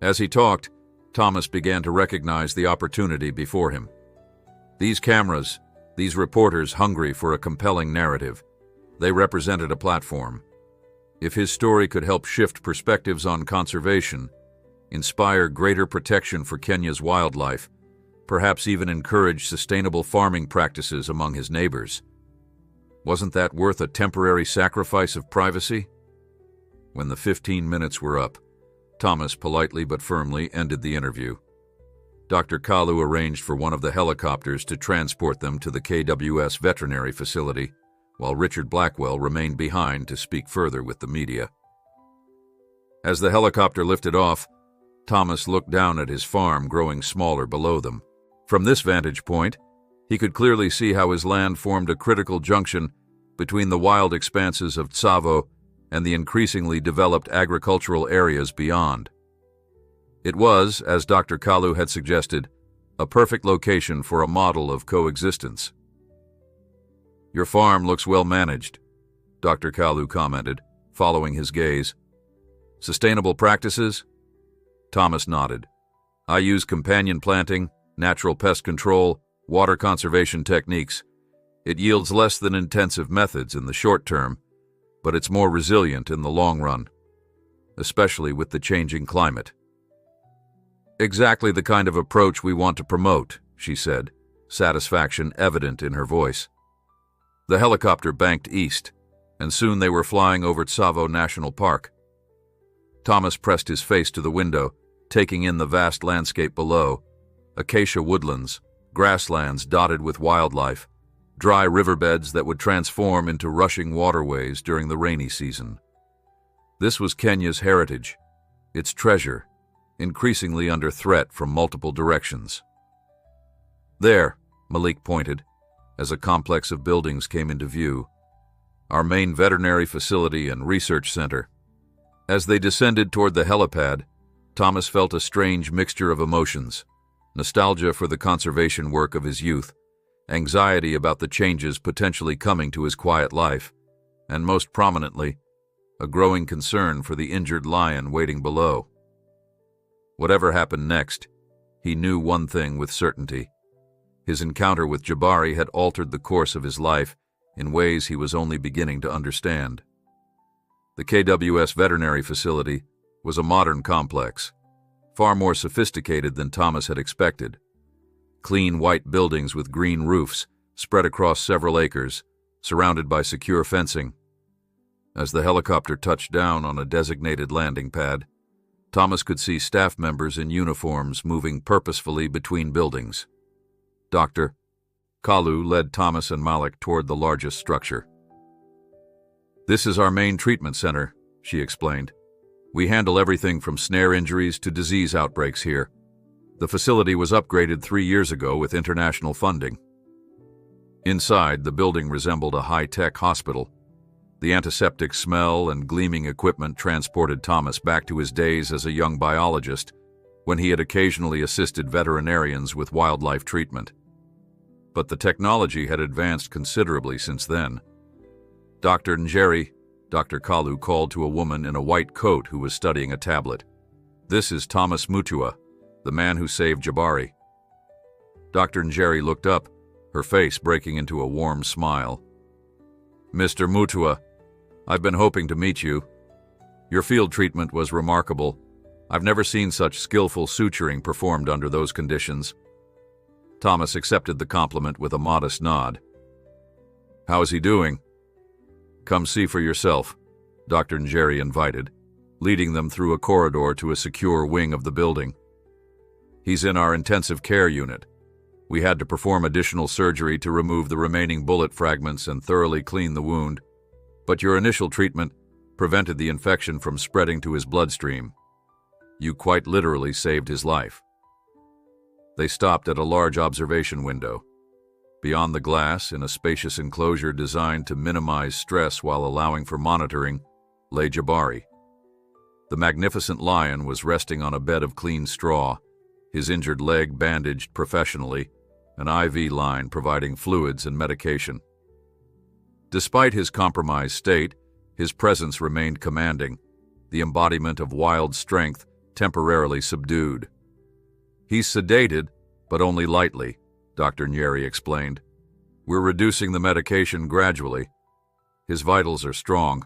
As he talked, Thomas began to recognize the opportunity before him. These cameras, these reporters hungry for a compelling narrative, they represented a platform. If his story could help shift perspectives on conservation, inspire greater protection for Kenya's wildlife, perhaps even encourage sustainable farming practices among his neighbors, Wasn't that worth a temporary sacrifice of privacy? When the 15 minutes were up, Thomas politely but firmly ended the interview. Dr. Kalu arranged for one of the helicopters to transport them to the KWS veterinary facility, while Richard Blackwell remained behind to speak further with the media. As the helicopter lifted off, Thomas looked down at his farm growing smaller below them. From this vantage point, he could clearly see how his land formed a critical junction between the wild expanses of Tsavo and the increasingly developed agricultural areas beyond. It was, as Dr. Kalu had suggested, a perfect location for a model of coexistence. "Your farm looks well managed," Dr. Kalu commented, following his gaze. "Sustainable practices?" Thomas nodded. "I use companion planting, natural pest control, water conservation techniques. It yields less than intensive methods in the short term, but it's more resilient in the long run, especially with the changing climate." "Exactly the kind of approach we want to promote," she said, satisfaction evident in her voice. The helicopter banked east, and soon they were flying over Tsavo National Park. Thomas pressed his face to the window, taking in the vast landscape below: acacia woodlands, grasslands dotted with wildlife, dry riverbeds that would transform into rushing waterways during the rainy season. This was Kenya's heritage, its treasure, increasingly under threat from multiple directions. "There," Malik pointed, as a complex of buildings came into view. "Our main veterinary facility and research center." As they descended toward the helipad, Thomas felt a strange mixture of emotions: nostalgia for the conservation work of his youth, anxiety about the changes potentially coming to his quiet life, and most prominently, a growing concern for the injured lion waiting below. Whatever happened next, he knew one thing with certainty: his encounter with Jabari had altered the course of his life in ways he was only beginning to understand. The KWS veterinary facility was a modern complex, far more sophisticated than Thomas had expected. Clean white buildings with green roofs spread across several acres, surrounded by secure fencing. As the helicopter touched down on a designated landing pad, Thomas could see staff members in uniforms moving purposefully between buildings. Dr. Kalu led Thomas and Malik toward the largest structure. "This is our main treatment center," she explained. "We handle everything from snare injuries to disease outbreaks here. The facility was upgraded 3 years ago with international funding." Inside, the building resembled a high-tech hospital. The antiseptic smell and gleaming equipment transported Thomas back to his days as a young biologist, when he had occasionally assisted veterinarians with wildlife treatment. But the technology had advanced considerably since then. "Dr. Njeri," Dr. Kalu called to a woman in a white coat who was studying a tablet. "This is Thomas Mutua, the man who saved Jabari." Dr. Njeri looked up, her face breaking into a warm smile. "Mr. Mutua, I've been hoping to meet you. Your field treatment was remarkable. I've never seen such skillful suturing performed under those conditions." Thomas accepted the compliment with a modest nod. "How is he doing?" "Come see for yourself," Dr. Njeri invited, leading them through a corridor to a secure wing of the building. "He's in our intensive care unit. We had to perform additional surgery to remove the remaining bullet fragments and thoroughly clean the wound, but your initial treatment prevented the infection from spreading to his bloodstream. You quite literally saved his life." They stopped at a large observation window. Beyond the glass, in a spacious enclosure designed to minimize stress while allowing for monitoring, lay Jabari. The magnificent lion was resting on a bed of clean straw, his injured leg bandaged professionally, an IV line providing fluids and medication. Despite his compromised state, his presence remained commanding, the embodiment of wild strength temporarily subdued. "He's sedated, but only lightly," Dr. Njeri explained. "We're reducing the medication gradually. His vitals are strong,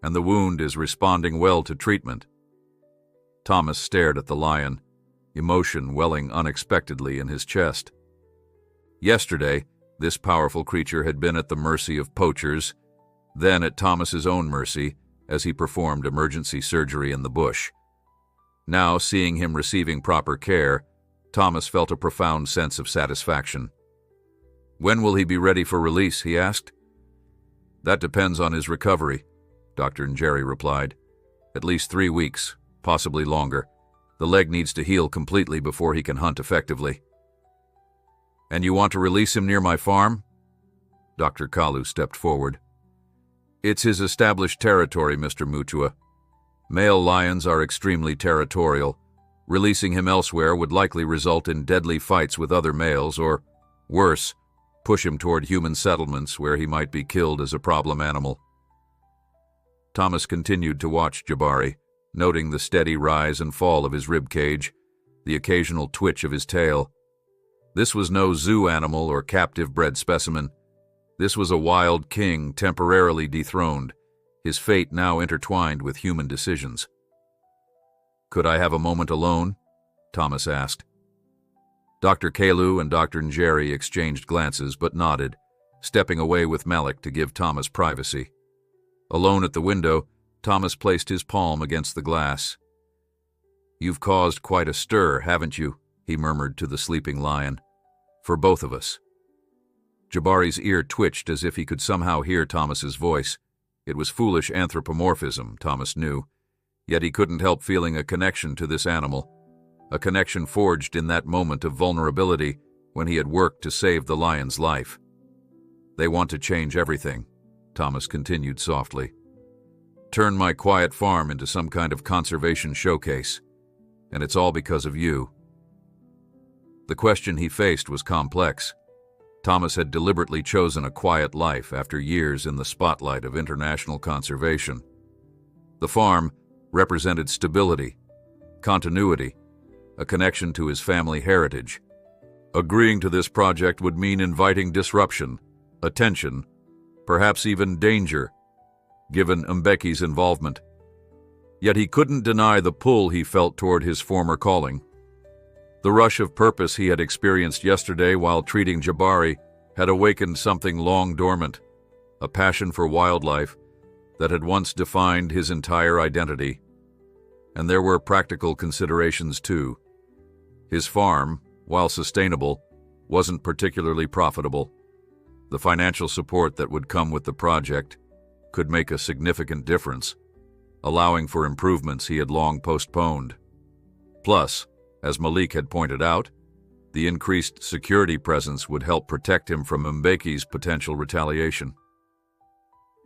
and the wound is responding well to treatment." Thomas stared at the lion, emotion welling unexpectedly in his chest. Yesterday, This powerful creature had been at the mercy of poachers, then at Thomas's own mercy as he performed emergency surgery in the bush. Now, seeing him receiving proper care, Thomas felt a profound sense of satisfaction. "When will he be ready for release?" he asked. "That depends on his recovery," Dr. Njeri replied. "At least 3 weeks, possibly longer. The leg needs to heal completely before he can hunt effectively." "And you want to release him near my farm?" Dr. Kalu stepped forward. "It's his established territory, Mr. Mutua. Male lions are extremely territorial. Releasing him elsewhere would likely result in deadly fights with other males or, worse, push him toward human settlements where he might be killed as a problem animal." Thomas continued to watch Jabari, noting the steady rise and fall of his rib cage, the occasional twitch of his tail. This was no zoo animal or captive-bred specimen. This was a wild king temporarily dethroned, his fate now intertwined with human decisions. "Could I have a moment alone?" Thomas asked. Dr. Kalu and Dr. Njeri exchanged glances but nodded, stepping away with Malik to give Thomas privacy. Alone at the window, Thomas placed his palm against the glass. "You've caused quite a stir, haven't you?" he murmured to the sleeping lion. "For both of us." Jabari's ear twitched as if he could somehow hear Thomas's voice. It was foolish anthropomorphism, Thomas knew, yet he couldn't help feeling a connection to this animal, a connection forged in that moment of vulnerability when he had worked to save the lion's life. "They want to change everything," Thomas continued softly. "Turn my quiet farm into some kind of conservation showcase, and it's all because of you." The question he faced was complex. Thomas had deliberately chosen a quiet life after years in the spotlight of international conservation. The farm represented stability, continuity, a connection to his family heritage. Agreeing to this project would mean inviting disruption, attention, perhaps even danger, given Mbeki's involvement. Yet he couldn't deny the pull he felt toward his former calling. The rush of purpose he had experienced yesterday while treating Jabari had awakened something long dormant, a passion for wildlife that had once defined his entire identity. And there were practical considerations too. His farm, while sustainable, wasn't particularly profitable. The financial support that would come with the project could make a significant difference, allowing for improvements he had long postponed. Plus, as Malik had pointed out, the increased security presence would help protect him from Mbeki's potential retaliation.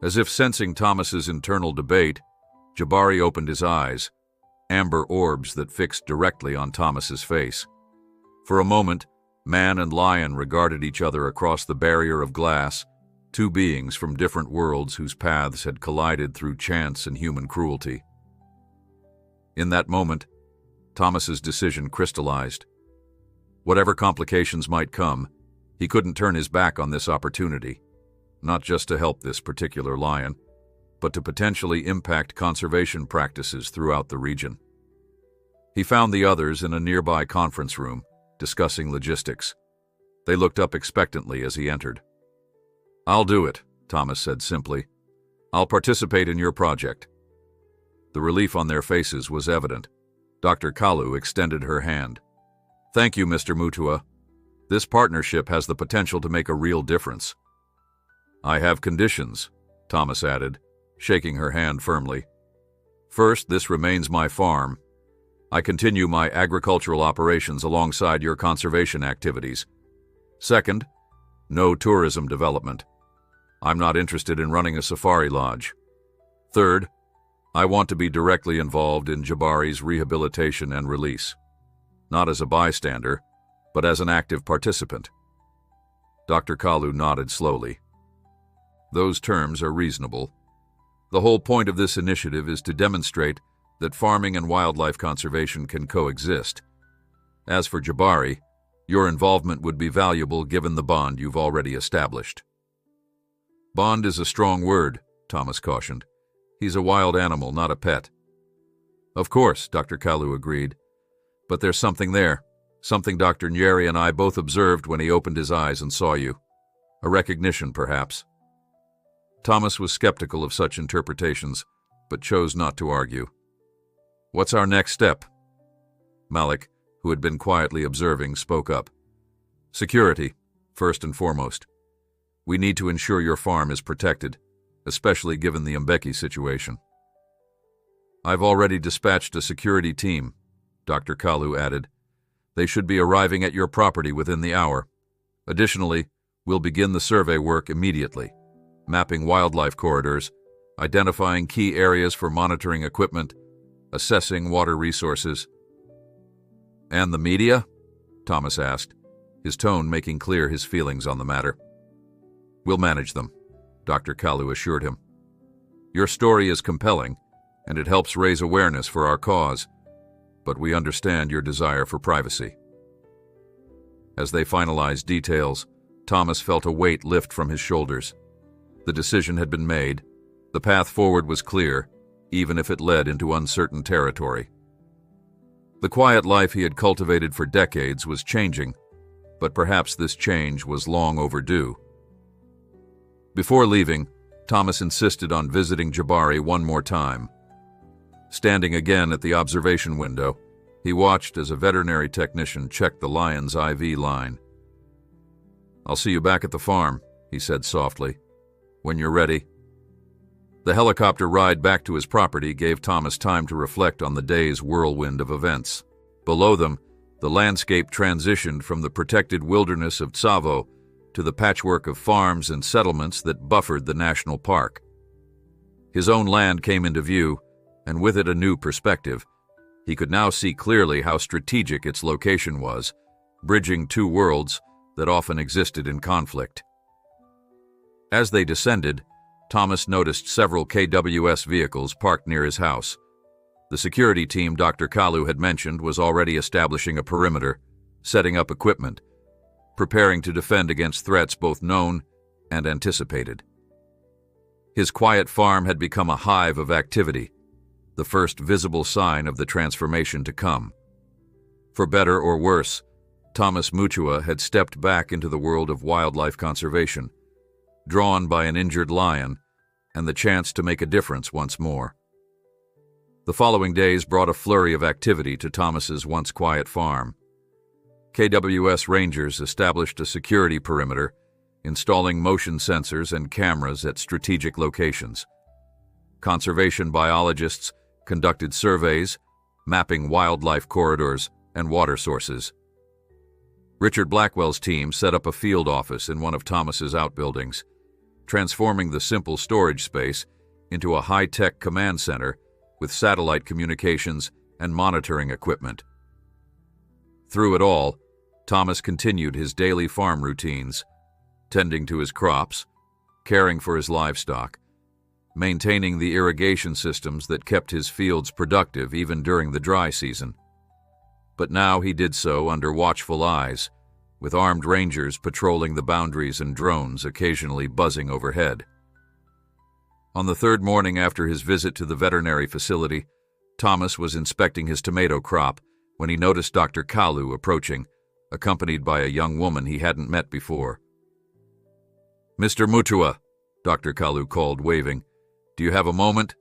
As if sensing Thomas's internal debate, Jabari opened his eyes, amber orbs that fixed directly on Thomas's face. For a moment, man and lion regarded each other across the barrier of glass, two beings from different worlds whose paths had collided through chance and human cruelty. In that moment, Thomas's decision crystallized. Whatever complications might come, he couldn't turn his back on this opportunity, not just to help this particular lion, but to potentially impact conservation practices throughout the region. He found the others in a nearby conference room, discussing logistics. They looked up expectantly as he entered. "I'll do it," Thomas said simply. "I'll participate in your project." The relief on their faces was evident. Dr. Kalu extended her hand. "Thank you, Mr. Mutua. This partnership has the potential to make a real difference." "I have conditions," Thomas added, shaking her hand firmly. "First, this remains my farm. I continue my agricultural operations alongside your conservation activities. Second, no tourism development. I'm not interested in running a safari lodge. Third, I want to be directly involved in Jabari's rehabilitation and release. Not as a bystander, but as an active participant." Dr. Kalu nodded slowly. "Those terms are reasonable. The whole point of this initiative is to demonstrate that farming and wildlife conservation can coexist. As for Jabari, your involvement would be valuable given the bond you've already established." "Bond is a strong word," Thomas cautioned. "He's a wild animal, not a pet." "Of course," Dr. Kalu agreed. "But there's something there, something Dr. Njeri and I both observed when he opened his eyes and saw you." A recognition, perhaps. Thomas was skeptical of such interpretations, but chose not to argue. "What's our next step?" Malik, who had been quietly observing, spoke up. "Security, first and foremost. We need to ensure your farm is protected, especially given the Mbeki situation." "I've already dispatched a security team," Dr. Kalu added. "They should be arriving at your property within the hour. Additionally, we'll begin the survey work immediately, mapping wildlife corridors, identifying key areas for monitoring equipment, assessing water resources." "And the media?" Thomas asked, his tone making clear his feelings on the matter. "We'll manage them," Dr. Kalu assured him. "Your story is compelling, and it helps raise awareness for our cause, but we understand your desire for privacy." As they finalized details, Thomas felt a weight lift from his shoulders. The decision had been made. The path forward was clear, even if it led into uncertain territory. The quiet life he had cultivated for decades was changing, but perhaps this change was long overdue. Before leaving, Thomas insisted on visiting Jabari one more time. Standing again at the observation window, he watched as a veterinary technician checked the lion's IV line. "I'll see you back at the farm," he said softly, "when you're ready." The helicopter ride back to his property gave Thomas time to reflect on the day's whirlwind of events. Below them, the landscape transitioned from the protected wilderness of Tsavo to the patchwork of farms and settlements that buffered the national park. His own land came into view, and with it a new perspective. He could now see clearly how strategic its location was, bridging two worlds that often existed in conflict. As they descended, Thomas noticed several KWS vehicles parked near his house. The security team Dr. Kalu had mentioned was already establishing a perimeter, setting up equipment, preparing to defend against threats both known and anticipated. His quiet farm had become a hive of activity, the first visible sign of the transformation to come. For better or worse, Thomas Mutua had stepped back into the world of wildlife conservation, drawn by an injured lion and the chance to make a difference once more. The following days brought a flurry of activity to Thomas's once quiet farm. KWS Rangers established a security perimeter, installing motion sensors and cameras at strategic locations. Conservation biologists conducted surveys, mapping wildlife corridors and water sources. Richard Blackwell's team set up a field office in one of Thomas's outbuildings, transforming the simple storage space into a high-tech command center with satellite communications and monitoring equipment. Through it all, Thomas continued his daily farm routines, tending to his crops, caring for his livestock, maintaining the irrigation systems that kept his fields productive even during the dry season. But now he did so under watchful eyes, with armed rangers patrolling the boundaries and drones occasionally buzzing overhead. On the third morning after his visit to the veterinary facility, Thomas was inspecting his tomato crop when he noticed Dr. Kalu approaching, accompanied by a young woman he hadn't met before. "Mr. Mutua," Dr. Kalu called, waving. "Do you have a moment?"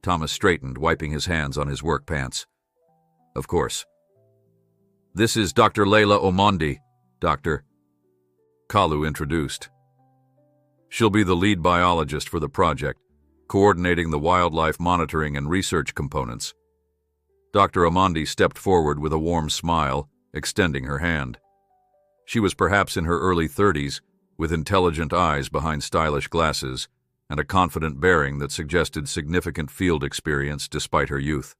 Thomas straightened, wiping his hands on his work pants. "Of course." "This is Dr. Leila Omondi, Dr. Kalu introduced. "She'll be the lead biologist for the project, coordinating the wildlife monitoring and research components." Dr. Omondi stepped forward with a warm smile, extending her hand. She was perhaps in her early 30s, with intelligent eyes behind stylish glasses and a confident bearing that suggested significant field experience despite her youth.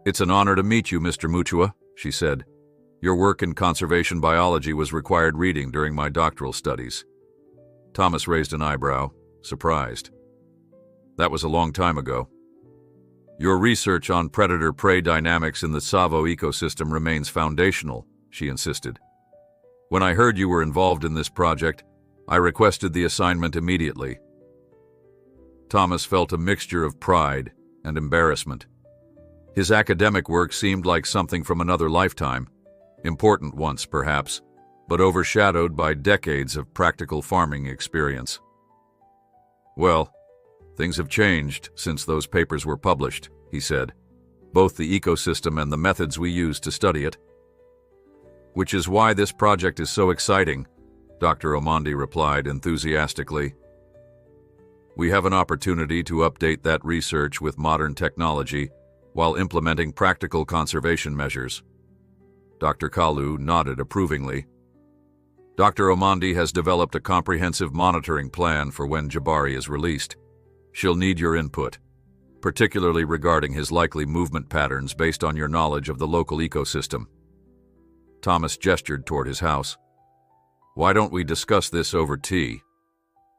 "It's an honor to meet you, Mr. Mutua," she said. "Your work in conservation biology was required reading during my doctoral studies." Thomas raised an eyebrow, surprised. "That was a long time ago." "Your research on predator-prey dynamics in the Tsavo ecosystem remains foundational," she insisted. "When I heard you were involved in this project, I requested the assignment immediately." Thomas felt a mixture of pride and embarrassment. His academic work seemed like something from another lifetime, important once perhaps, but overshadowed by decades of practical farming experience. "Well, things have changed since those papers were published," he said, "both the ecosystem and the methods we use to study it." "Which is why this project is so exciting," Dr. Omondi replied enthusiastically. "We have an opportunity to update that research with modern technology while implementing practical conservation measures." Dr. Kalu nodded approvingly. "Dr. Omondi has developed a comprehensive monitoring plan for when Jabari is released. She'll need your input, particularly regarding his likely movement patterns based on your knowledge of the local ecosystem." Thomas gestured toward his house. "Why don't we discuss this over tea?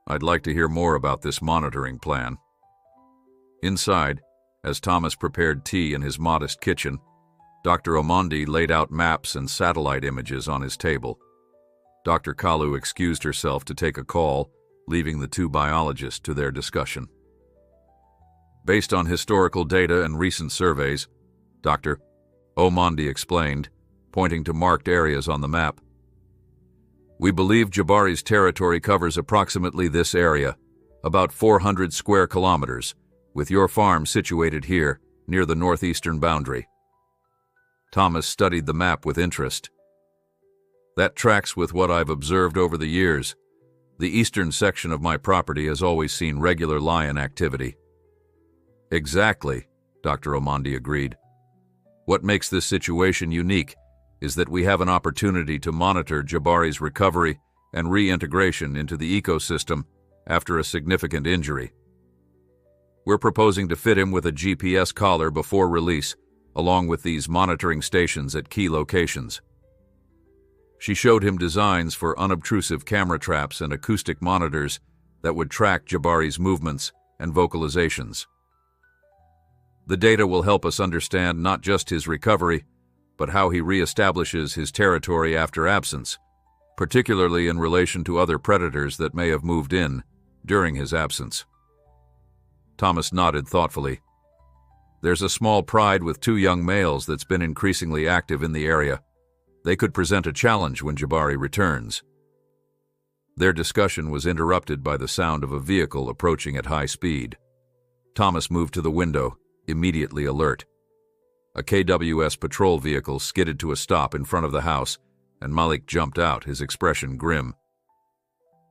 I'd like to hear more about this monitoring plan." Inside, as Thomas prepared tea in his modest kitchen, Dr. Omondi laid out maps and satellite images on his table. Dr. Kalu excused herself to take a call, leaving the two biologists to their discussion. "Based on historical data and recent surveys," Dr. Omondi explained, pointing to marked areas on the map, "we believe Jabari's territory covers approximately this area, about 400 square kilometers, with your farm situated here, near the northeastern boundary." Thomas studied the map with interest. "That tracks with what I've observed over the years. The eastern section of my property has always seen regular lion activity." "Exactly," Dr. Omondi agreed. "What makes this situation unique is that we have an opportunity to monitor Jabari's recovery and reintegration into the ecosystem after a significant injury. We're proposing to fit him with a GPS collar before release, along with these monitoring stations at key locations." She showed him designs for unobtrusive camera traps and acoustic monitors that would track Jabari's movements and vocalizations. "The data will help us understand not just his recovery, but how he reestablishes his territory after absence, particularly in relation to other predators that may have moved in during his absence." Thomas nodded thoughtfully. "There's a small pride with two young males that's been increasingly active in the area. They could present a challenge when Jabari returns." Their discussion was interrupted by the sound of a vehicle approaching at high speed. Thomas moved to the window, immediately alert. A KWS patrol vehicle skidded to a stop in front of the house, and Malik jumped out, his expression grim.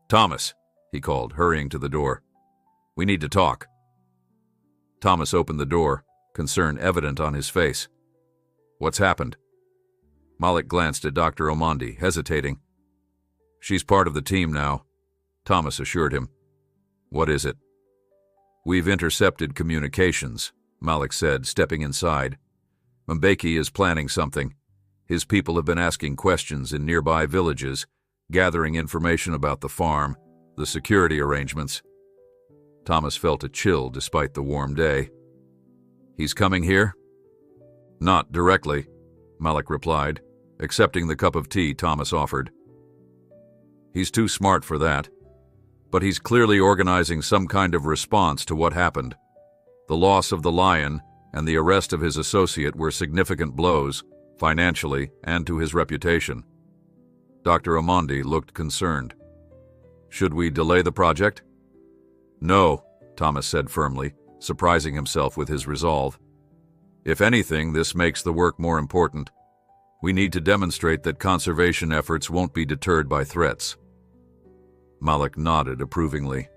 "Thomas," he called, hurrying to the door. "We need to talk." Thomas opened the door, concern evident on his face. "What's happened?" Malik glanced at Dr. Omondi, hesitating. "She's part of the team now," Thomas assured him. "What is it?" "We've intercepted communications," Malik said, stepping inside. "Mbeki is planning something. His people have been asking questions in nearby villages, gathering information about the farm, the security arrangements." Thomas felt a chill despite the warm day. "He's coming here?" "Not directly," Malik replied, accepting the cup of tea Thomas offered. "He's too smart for that. But he's clearly organizing some kind of response to what happened. The loss of the lion and the arrest of his associate were significant blows, financially and to his reputation." Dr. Omondi looked concerned. "Should we delay the project?" "No," Thomas said firmly, surprising himself with his resolve. "If anything, this makes the work more important. We need to demonstrate that conservation efforts won't be deterred by threats." Malik nodded approvingly.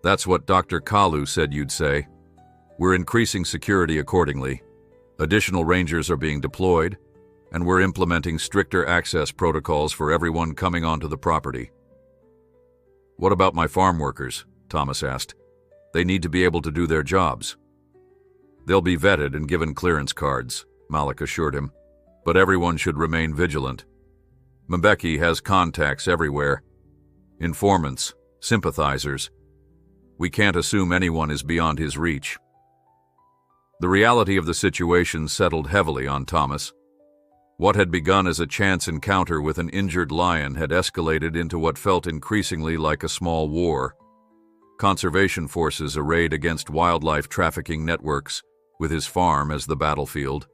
"That's what Dr. Kalu said you'd say. We're increasing security accordingly. Additional rangers are being deployed, and we're implementing stricter access protocols for everyone coming onto the property." "What about my farm workers?" Thomas asked. "They need to be able to do their jobs." "They'll be vetted and given clearance cards," Malik assured him, "but everyone should remain vigilant. Mbeki has contacts everywhere. Informants, sympathizers. We can't assume anyone is beyond his reach." The reality of the situation settled heavily on Thomas. What had begun as a chance encounter with an injured lion had escalated into what felt increasingly like a small war. Conservation forces arrayed against wildlife trafficking networks, with his farm as the battlefield.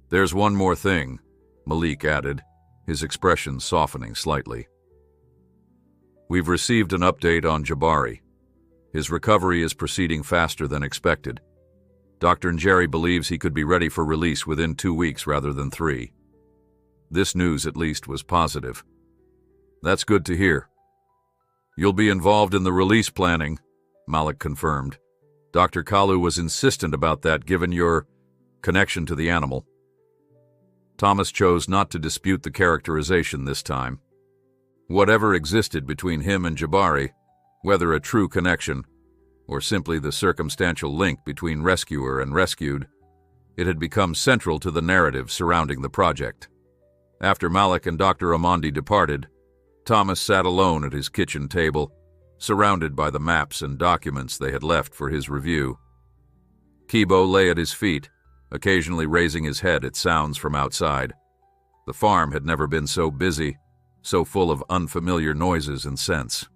"There's one more thing," Malik added, his expression softening slightly. "We've received an update on Jabari. His recovery is proceeding faster than expected. Dr. Njeri believes he could be ready for release within 2 weeks rather than 3. This news, at least, was positive." "That's good to hear." "You'll be involved in the release planning," Malik confirmed. "Dr. Kalu was insistent about that given your connection to the animal." Thomas chose not to dispute the characterization this time. Whatever existed between him and Jabari, whether a true connection or simply the circumstantial link between rescuer and rescued, it had become central to the narrative surrounding the project. After Malik and Dr. Omandi departed, Thomas sat alone at his kitchen table, surrounded by the maps and documents they had left for his review. Kibo lay at his feet, occasionally raising his head at sounds from outside. The farm had never been so busy, so full of unfamiliar noises and scents.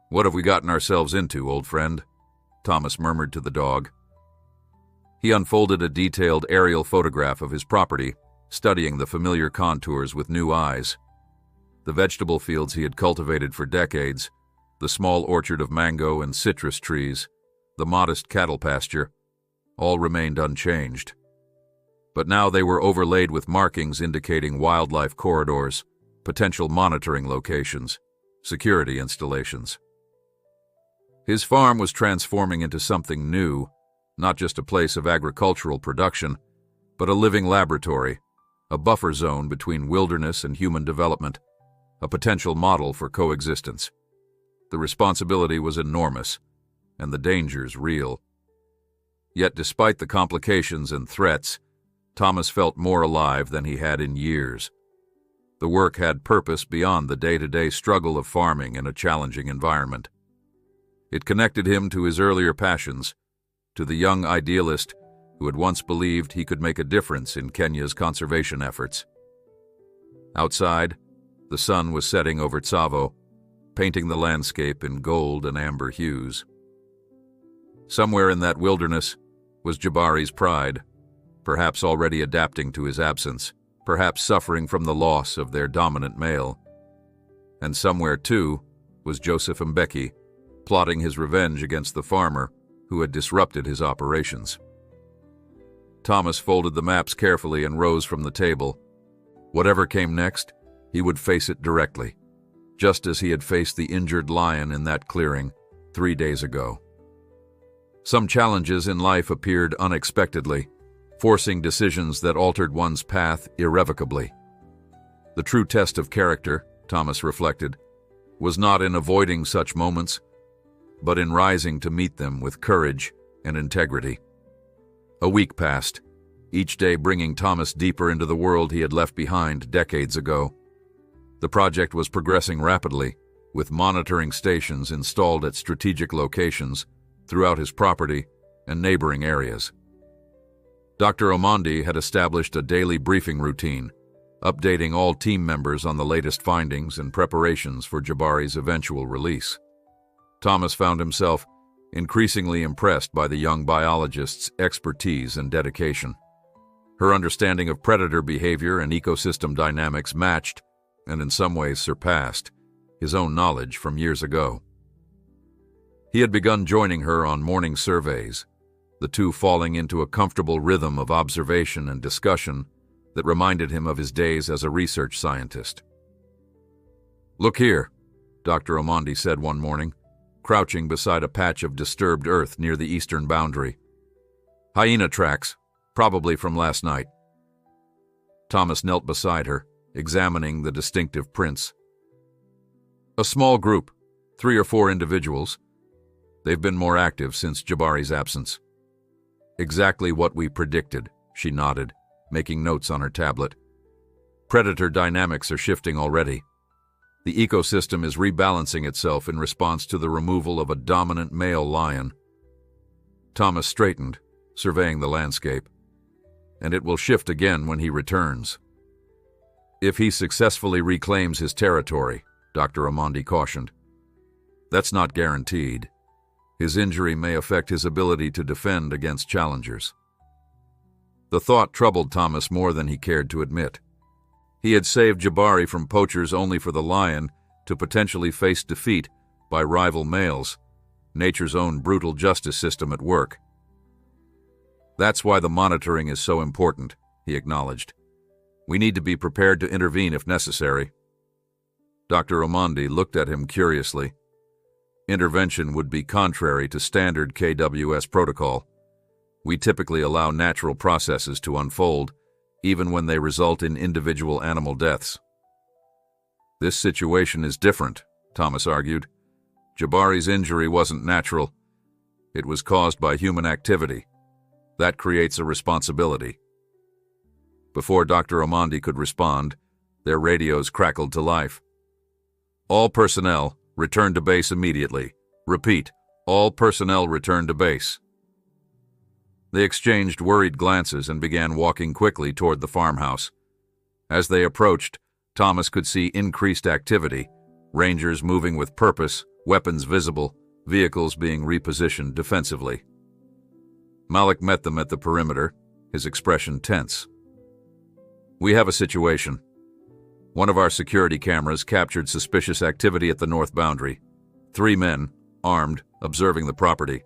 "What have we gotten ourselves into, old friend?" Thomas murmured to the dog. He unfolded a detailed aerial photograph of his property, studying the familiar contours with new eyes. The vegetable fields he had cultivated for decades, the small orchard of mango and citrus trees, the modest cattle pasture, all remained unchanged. But now they were overlaid with markings indicating wildlife corridors, potential monitoring locations, security installations. His farm was transforming into something new, not just a place of agricultural production, but a living laboratory, a buffer zone between wilderness and human development, a potential model for coexistence. The responsibility was enormous, and the dangers real. Yet despite the complications and threats, Thomas felt more alive than he had in years. The work had purpose beyond the day-to-day struggle of farming in a challenging environment. It connected him to his earlier passions, to the young idealist who had once believed he could make a difference in Kenya's conservation efforts. Outside, the sun was setting over Tsavo, painting the landscape in gold and amber hues. Somewhere in that wilderness was Jabari's pride, perhaps already adapting to his absence, perhaps suffering from the loss of their dominant male. And somewhere, too, was Joseph Mbeki, plotting his revenge against the farmer who had disrupted his operations. Thomas folded the maps carefully and rose from the table. Whatever came next, he would face it directly, just as he had faced the injured lion in that clearing 3 days ago. Some challenges in life appeared unexpectedly, forcing decisions that altered one's path irrevocably. The true test of character, Thomas reflected, was not in avoiding such moments, but in rising to meet them with courage and integrity. A week passed, each day bringing Thomas deeper into the world he had left behind decades ago. The project was progressing rapidly, with monitoring stations installed at strategic locations throughout his property and neighboring areas. Dr. Omandi had established a daily briefing routine, updating all team members on the latest findings and preparations for Jabari's eventual release. Thomas found himself increasingly impressed by the young biologist's expertise and dedication. Her understanding of predator behavior and ecosystem dynamics matched, and in some ways surpassed, his own knowledge from years ago. He had begun joining her on morning surveys, the two falling into a comfortable rhythm of observation and discussion that reminded him of his days as a research scientist. "Look here," Dr. Omandi said one morning, crouching beside a patch of disturbed earth near the eastern boundary. "Hyena tracks, probably from last night." Thomas knelt beside her, examining the distinctive prints. "A small group, 3 or 4 individuals. They've been more active since Jabari's absence." "Exactly what we predicted," she nodded, making notes on her tablet. "Predator dynamics are shifting already. The ecosystem is rebalancing itself in response to the removal of a dominant male lion." Thomas straightened, surveying the landscape. "And it will shift again when he returns." "If he successfully reclaims his territory," Dr. Omandi cautioned. "That's not guaranteed. His injury may affect his ability to defend against challengers." The thought troubled Thomas more than he cared to admit. He had saved Jabari from poachers only for the lion to potentially face defeat by rival males, nature's own brutal justice system at work. That's why the monitoring is so important, he acknowledged. We need to be prepared to intervene if necessary. Dr. Omondi looked at him curiously. Intervention would be contrary to standard KWS protocol. We typically allow natural processes to unfold, even when they result in individual animal deaths. This situation is different, Thomas argued. Jabari's injury wasn't natural. It was caused by human activity. That creates a responsibility. Before Dr. Omondi could respond, their radios crackled to life. All personnel, return to base immediately. Repeat, all personnel return to base. They exchanged worried glances and began walking quickly toward the farmhouse. As they approached, Thomas could see increased activity, rangers moving with purpose, weapons visible, vehicles being repositioned defensively. Malik met them at the perimeter, his expression tense. We have a situation. One of our security cameras captured suspicious activity at the north boundary. 3 men, armed, observing the property.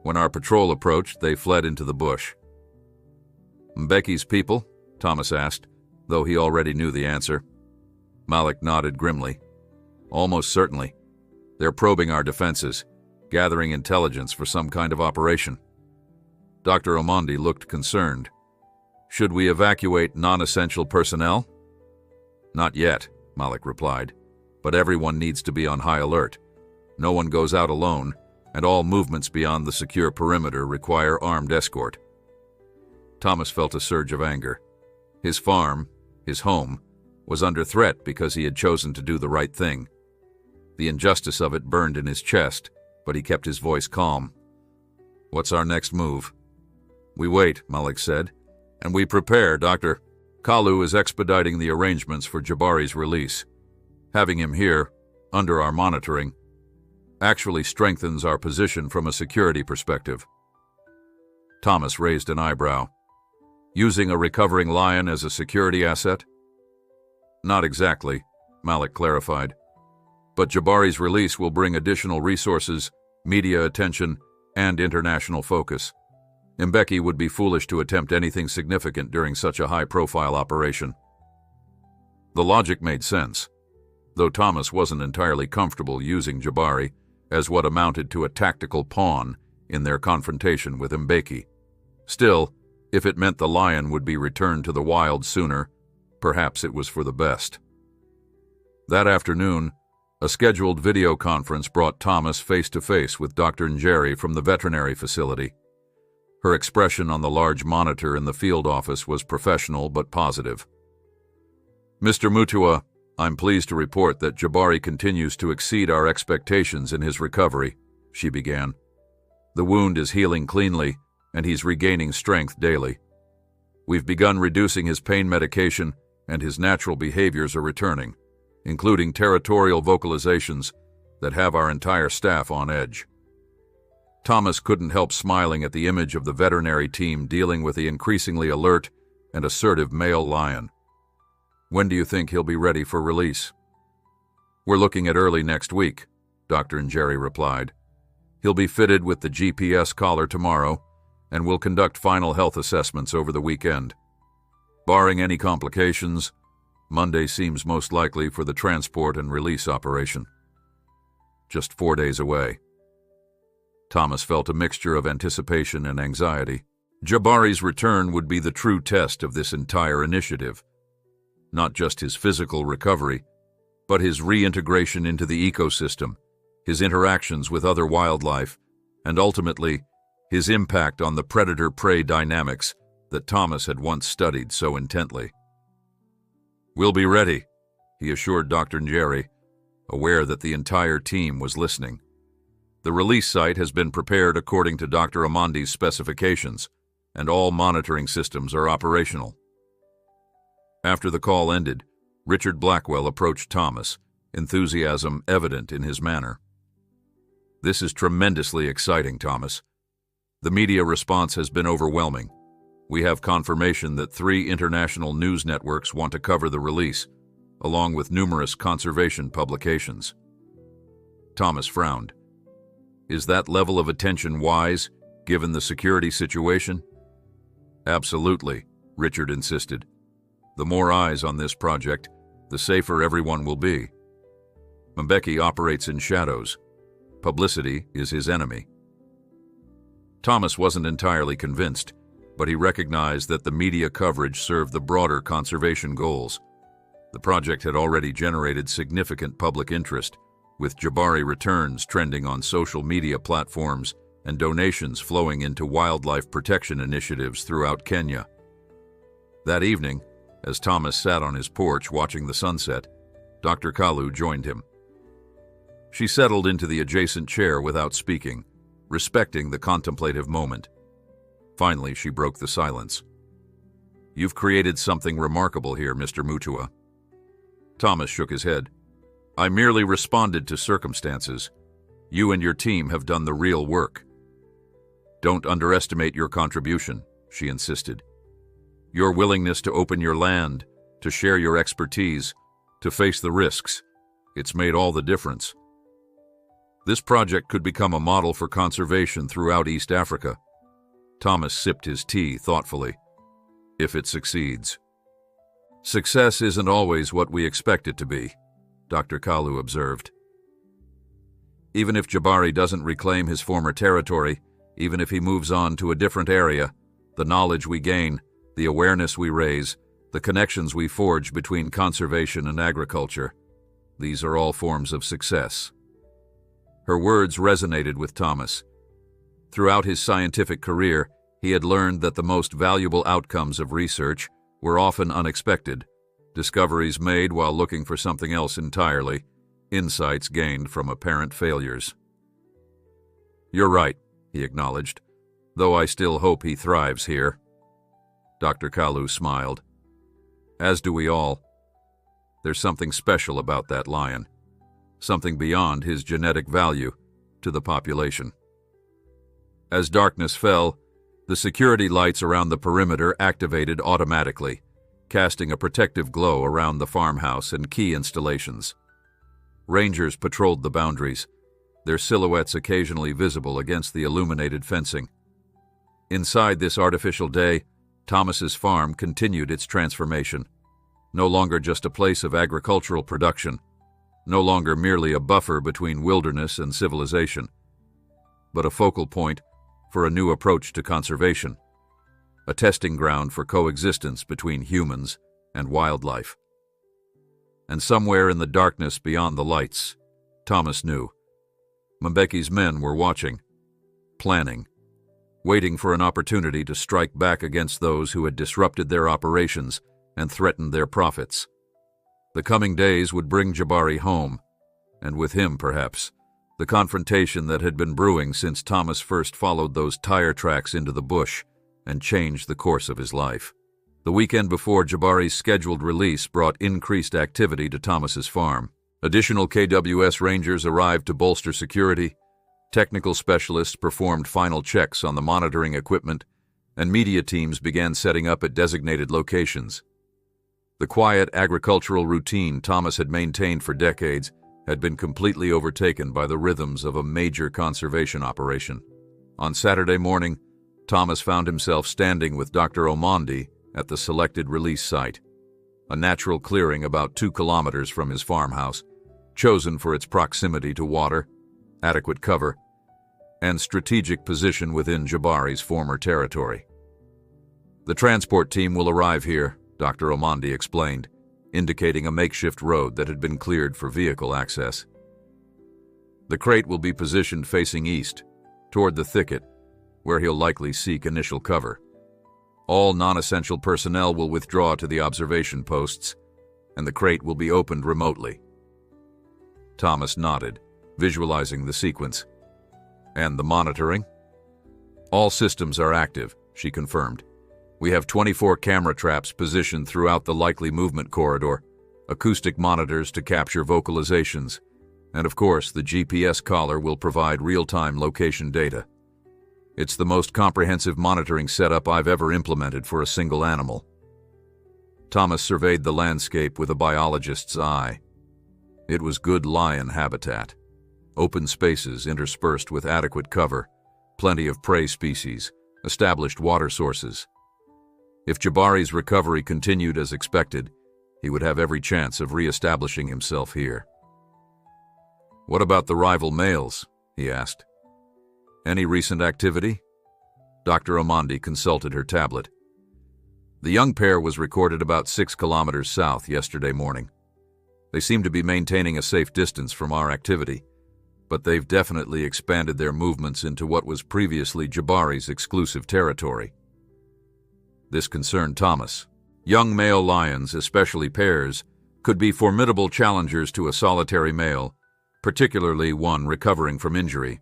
When our patrol approached, they fled into the bush. Mbeki's people? Thomas asked, though he already knew the answer. Malik nodded grimly. Almost certainly. They're probing our defenses, gathering intelligence for some kind of operation. Dr. Omondi looked concerned. Should we evacuate non-essential personnel? Not yet, Malik replied, but everyone needs to be on high alert. No one goes out alone, and all movements beyond the secure perimeter require armed escort. Thomas felt a surge of anger. His farm, his home, was under threat because he had chosen to do the right thing. The injustice of it burned in his chest, but he kept his voice calm. What's our next move? We wait, Malik said, and we prepare, Dr. Kalu is expediting the arrangements for Jabari's release. Having him here, under our monitoring, actually strengthens our position from a security perspective. Thomas raised an eyebrow. Using a recovering lion as a security asset? Not exactly, Malik clarified. But Jabari's release will bring additional resources, media attention, and international focus. Mbeki would be foolish to attempt anything significant during such a high-profile operation. The logic made sense, though Thomas wasn't entirely comfortable using Jabari as what amounted to a tactical pawn in their confrontation with Mbeki. Still, if it meant the lion would be returned to the wild sooner, perhaps it was for the best. That afternoon, a scheduled video conference brought Thomas face-to-face with Dr. Njeri from the veterinary facility. Her expression on the large monitor in the field office was professional but positive. Mr. Mutua, I'm pleased to report that Jabari continues to exceed our expectations in his recovery, she began. The wound is healing cleanly, and he's regaining strength daily. We've begun reducing his pain medication, and his natural behaviors are returning, including territorial vocalizations that have our entire staff on edge. Thomas couldn't help smiling at the image of the veterinary team dealing with the increasingly alert and assertive male lion. When do you think he'll be ready for release? We're looking at early next week, Dr. Njeri replied. He'll be fitted with the GPS collar tomorrow, and we'll conduct final health assessments over the weekend. Barring any complications, Monday seems most likely for the transport and release operation. Just 4 days away. Thomas felt a mixture of anticipation and anxiety. Jabari's return would be the true test of this entire initiative. Not just his physical recovery, but his reintegration into the ecosystem, his interactions with other wildlife, and ultimately, his impact on the predator-prey dynamics that Thomas had once studied so intently. We'll be ready, he assured Dr. Njeri, aware that the entire team was listening. The release site has been prepared according to Dr. Omondi's specifications, and all monitoring systems are operational. After the call ended, Richard Blackwell approached Thomas, enthusiasm evident in his manner. This is tremendously exciting, Thomas. The media response has been overwhelming. We have confirmation that 3 international news networks want to cover the release, along with numerous conservation publications." Thomas frowned. "Is that level of attention wise, given the security situation?" "Absolutely," Richard insisted. "The more eyes on this project, the safer everyone will be. Mbeki operates in shadows. Publicity is his enemy." Thomas wasn't entirely convinced, but he recognized that the media coverage served the broader conservation goals. The project had already generated significant public interest, with Jabari returns trending on social media platforms and donations flowing into wildlife protection initiatives throughout Kenya. That evening, as Thomas sat on his porch watching the sunset, Dr. Kalu joined him. She settled into the adjacent chair without speaking, respecting the contemplative moment. Finally, she broke the silence. "You've created something remarkable here, Mr. Mutua." Thomas shook his head. "I merely responded to circumstances. You and your team have done the real work." "Don't underestimate your contribution," she insisted. "Your willingness to open your land, to share your expertise, to face the risks, it's made all the difference. This project could become a model for conservation throughout East Africa." Thomas sipped his tea thoughtfully. "If it succeeds." "Success isn't always what we expect it to be," Dr. Kalu observed. "Even if Jabari doesn't reclaim his former territory, even if he moves on to a different area, the knowledge we gain, the awareness we raise, the connections we forge between conservation and agriculture, these are all forms of success." Her words resonated with Thomas. Throughout his scientific career, he had learned that the most valuable outcomes of research were often unexpected, discoveries made while looking for something else entirely, insights gained from apparent failures. "You're right," he acknowledged, "though I still hope he thrives here." Dr. Kalu smiled. "As do we all. There's something special about that lion, something beyond his genetic value to the population." As darkness fell, the security lights around the perimeter activated automatically, casting a protective glow around the farmhouse and key installations. Rangers patrolled the boundaries, their silhouettes occasionally visible against the illuminated fencing. Inside this artificial day, Thomas's farm continued its transformation, no longer just a place of agricultural production, no longer merely a buffer between wilderness and civilization, but a focal point for a new approach to conservation, a testing ground for coexistence between humans and wildlife. And somewhere in the darkness beyond the lights, Thomas knew, Mbeki's men were watching, planning, waiting for an opportunity to strike back against those who had disrupted their operations and threatened their profits. The coming days would bring Jabari home, and with him, perhaps, the confrontation that had been brewing since Thomas first followed those tire tracks into the bush and changed the course of his life. The weekend before Jabari's scheduled release brought increased activity to Thomas's farm. Additional KWS Rangers arrived to bolster security, technical specialists performed final checks on the monitoring equipment, and media teams began setting up at designated locations. The quiet agricultural routine Thomas had maintained for decades had been completely overtaken by the rhythms of a major conservation operation. On Saturday morning, Thomas found himself standing with Dr. Omondi at the selected release site, a natural clearing about 2 kilometers from his farmhouse, chosen for its proximity to water, adequate cover, and strategic position within Jabari's former territory. "The transport team will arrive here," Dr. Omondi explained, indicating a makeshift road that had been cleared for vehicle access. "The crate will be positioned facing east, toward the thicket, where he'll likely seek initial cover. All non-essential personnel will withdraw to the observation posts, and the crate will be opened remotely." Thomas nodded, visualizing the sequence. "And the monitoring?" "All systems are active," she confirmed. "We have 24 camera traps positioned throughout the likely movement corridor, acoustic monitors to capture vocalizations, and of course the GPS collar will provide real-time location data." It's the most comprehensive monitoring setup I've ever implemented for a single animal. Thomas surveyed the landscape with a biologist's eye. It was good lion habitat. Open spaces interspersed with adequate cover, plenty of prey species, established water sources. If Jabari's recovery continued as expected, he would have every chance of re-establishing himself here. "What about the rival males?" he asked. "Any recent activity?" Dr. Amandi consulted her tablet. "The young pair was recorded about 6 kilometers south yesterday morning. They seem to be maintaining a safe distance from our activity, but they've definitely expanded their movements into what was previously Jabari's exclusive territory." This concerned Thomas. Young male lions, especially pairs, could be formidable challengers to a solitary male, particularly one recovering from injury.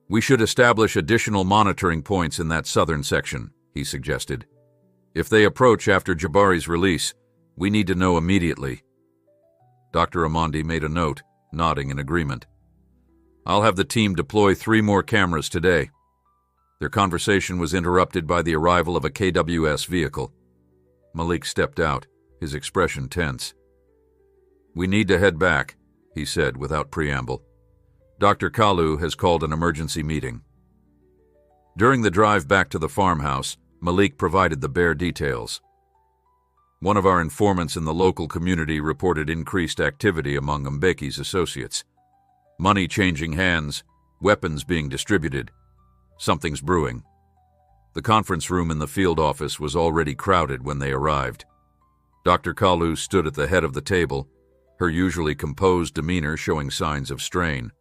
"We should establish additional monitoring points in that southern section," he suggested. "If they approach after Jabari's release, we need to know immediately." Dr. Amandi made a note, nodding in agreement. "I'll have the team deploy 3 more cameras today." Their conversation was interrupted by the arrival of a KWS vehicle. Malik stepped out, his expression tense. "We need to head back," he said without preamble. "Dr. Kalu has called an emergency meeting." During the drive back to the farmhouse, Malik provided the bare details. One of our informants in the local community reported increased activity among Mbeki's associates. Money changing hands, weapons being distributed. Something's brewing. The conference room in the field office was already crowded when they arrived. Dr. Kalu stood at the head of the table, her usually composed demeanor showing signs of strain.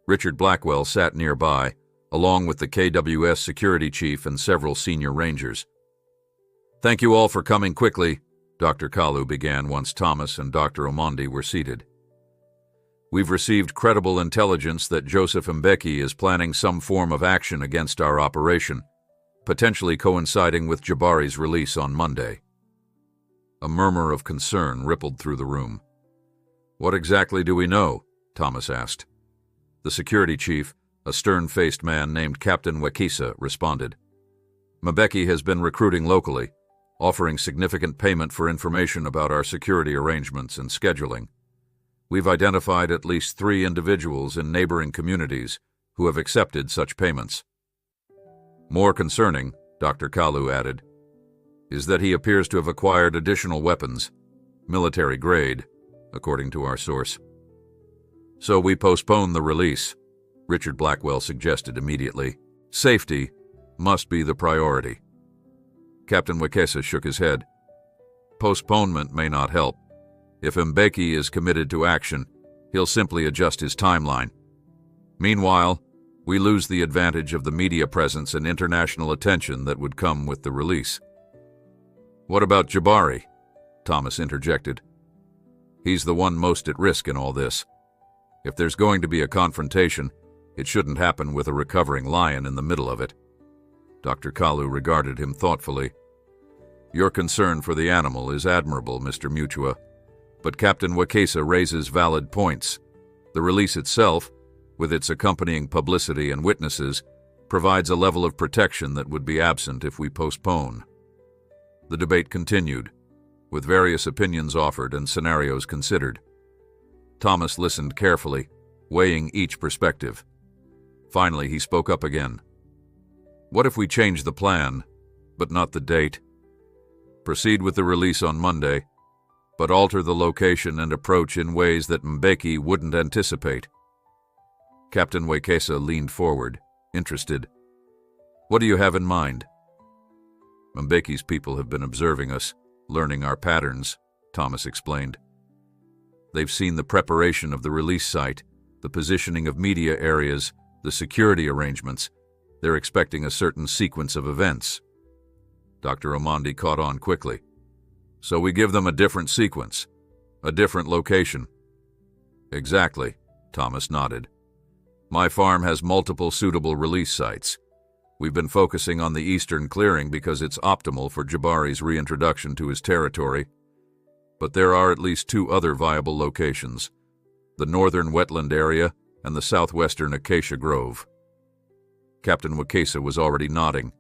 Richard Blackwell sat nearby, along with the KWS security chief and several senior rangers. "Thank you all for coming quickly," Dr. Kalu began once Thomas and Dr. Amandi were seated. "We've received credible intelligence that Joseph Mbeki is planning some form of action against our operation, potentially coinciding with Jabari's release on Monday." A murmur of concern rippled through the room. "What exactly do we know?" Thomas asked. The security chief, a stern-faced man named Captain Wekisa, responded. "Mbeki has been recruiting locally, offering significant payment for information about our security arrangements and scheduling. We've identified at least 3 individuals in neighboring communities who have accepted such payments. More concerning," Dr. Kalu added, "is that he appears to have acquired additional weapons, military grade, according to our source." "So we postpone the release," Richard Blackwell suggested immediately. "Safety must be the priority." Captain Wekesa shook his head. "Postponement may not help. If Mbeki is committed to action, he'll simply adjust his timeline. Meanwhile, we lose the advantage of the media presence and international attention that would come with the release." "What about Jabari?" Thomas interjected. "He's the one most at risk in all this. If there's going to be a confrontation, it shouldn't happen with a recovering lion in the middle of it." Dr. Kalu regarded him thoughtfully. "Your concern for the animal is admirable, Mr. Mutua, but Captain Wekesa raises valid points. The release itself, with its accompanying publicity and witnesses, provides a level of protection that would be absent if we postpone." The debate continued, with various opinions offered and scenarios considered. Thomas listened carefully, weighing each perspective. Finally, he spoke up again. "What if we change the plan, but not the date? Proceed with the release on Monday, but alter the location and approach in ways that Mbeki wouldn't anticipate." Captain Wekesa leaned forward, interested. "What do you have in mind?" "Mbeki's people have been observing us, learning our patterns," Thomas explained. "They've seen the preparation of the release site, the positioning of media areas, the security arrangements. They're expecting a certain sequence of events." Dr. Amandi caught on quickly. "So we give them a different sequence, a different location." "Exactly," Thomas nodded. "My farm has multiple suitable release sites. We've been focusing on the eastern clearing because it's optimal for Jabari's reintroduction to his territory. But there are at least 2 other viable locations, the northern wetland area and the southwestern acacia grove." Captain Wakesa was already nodding.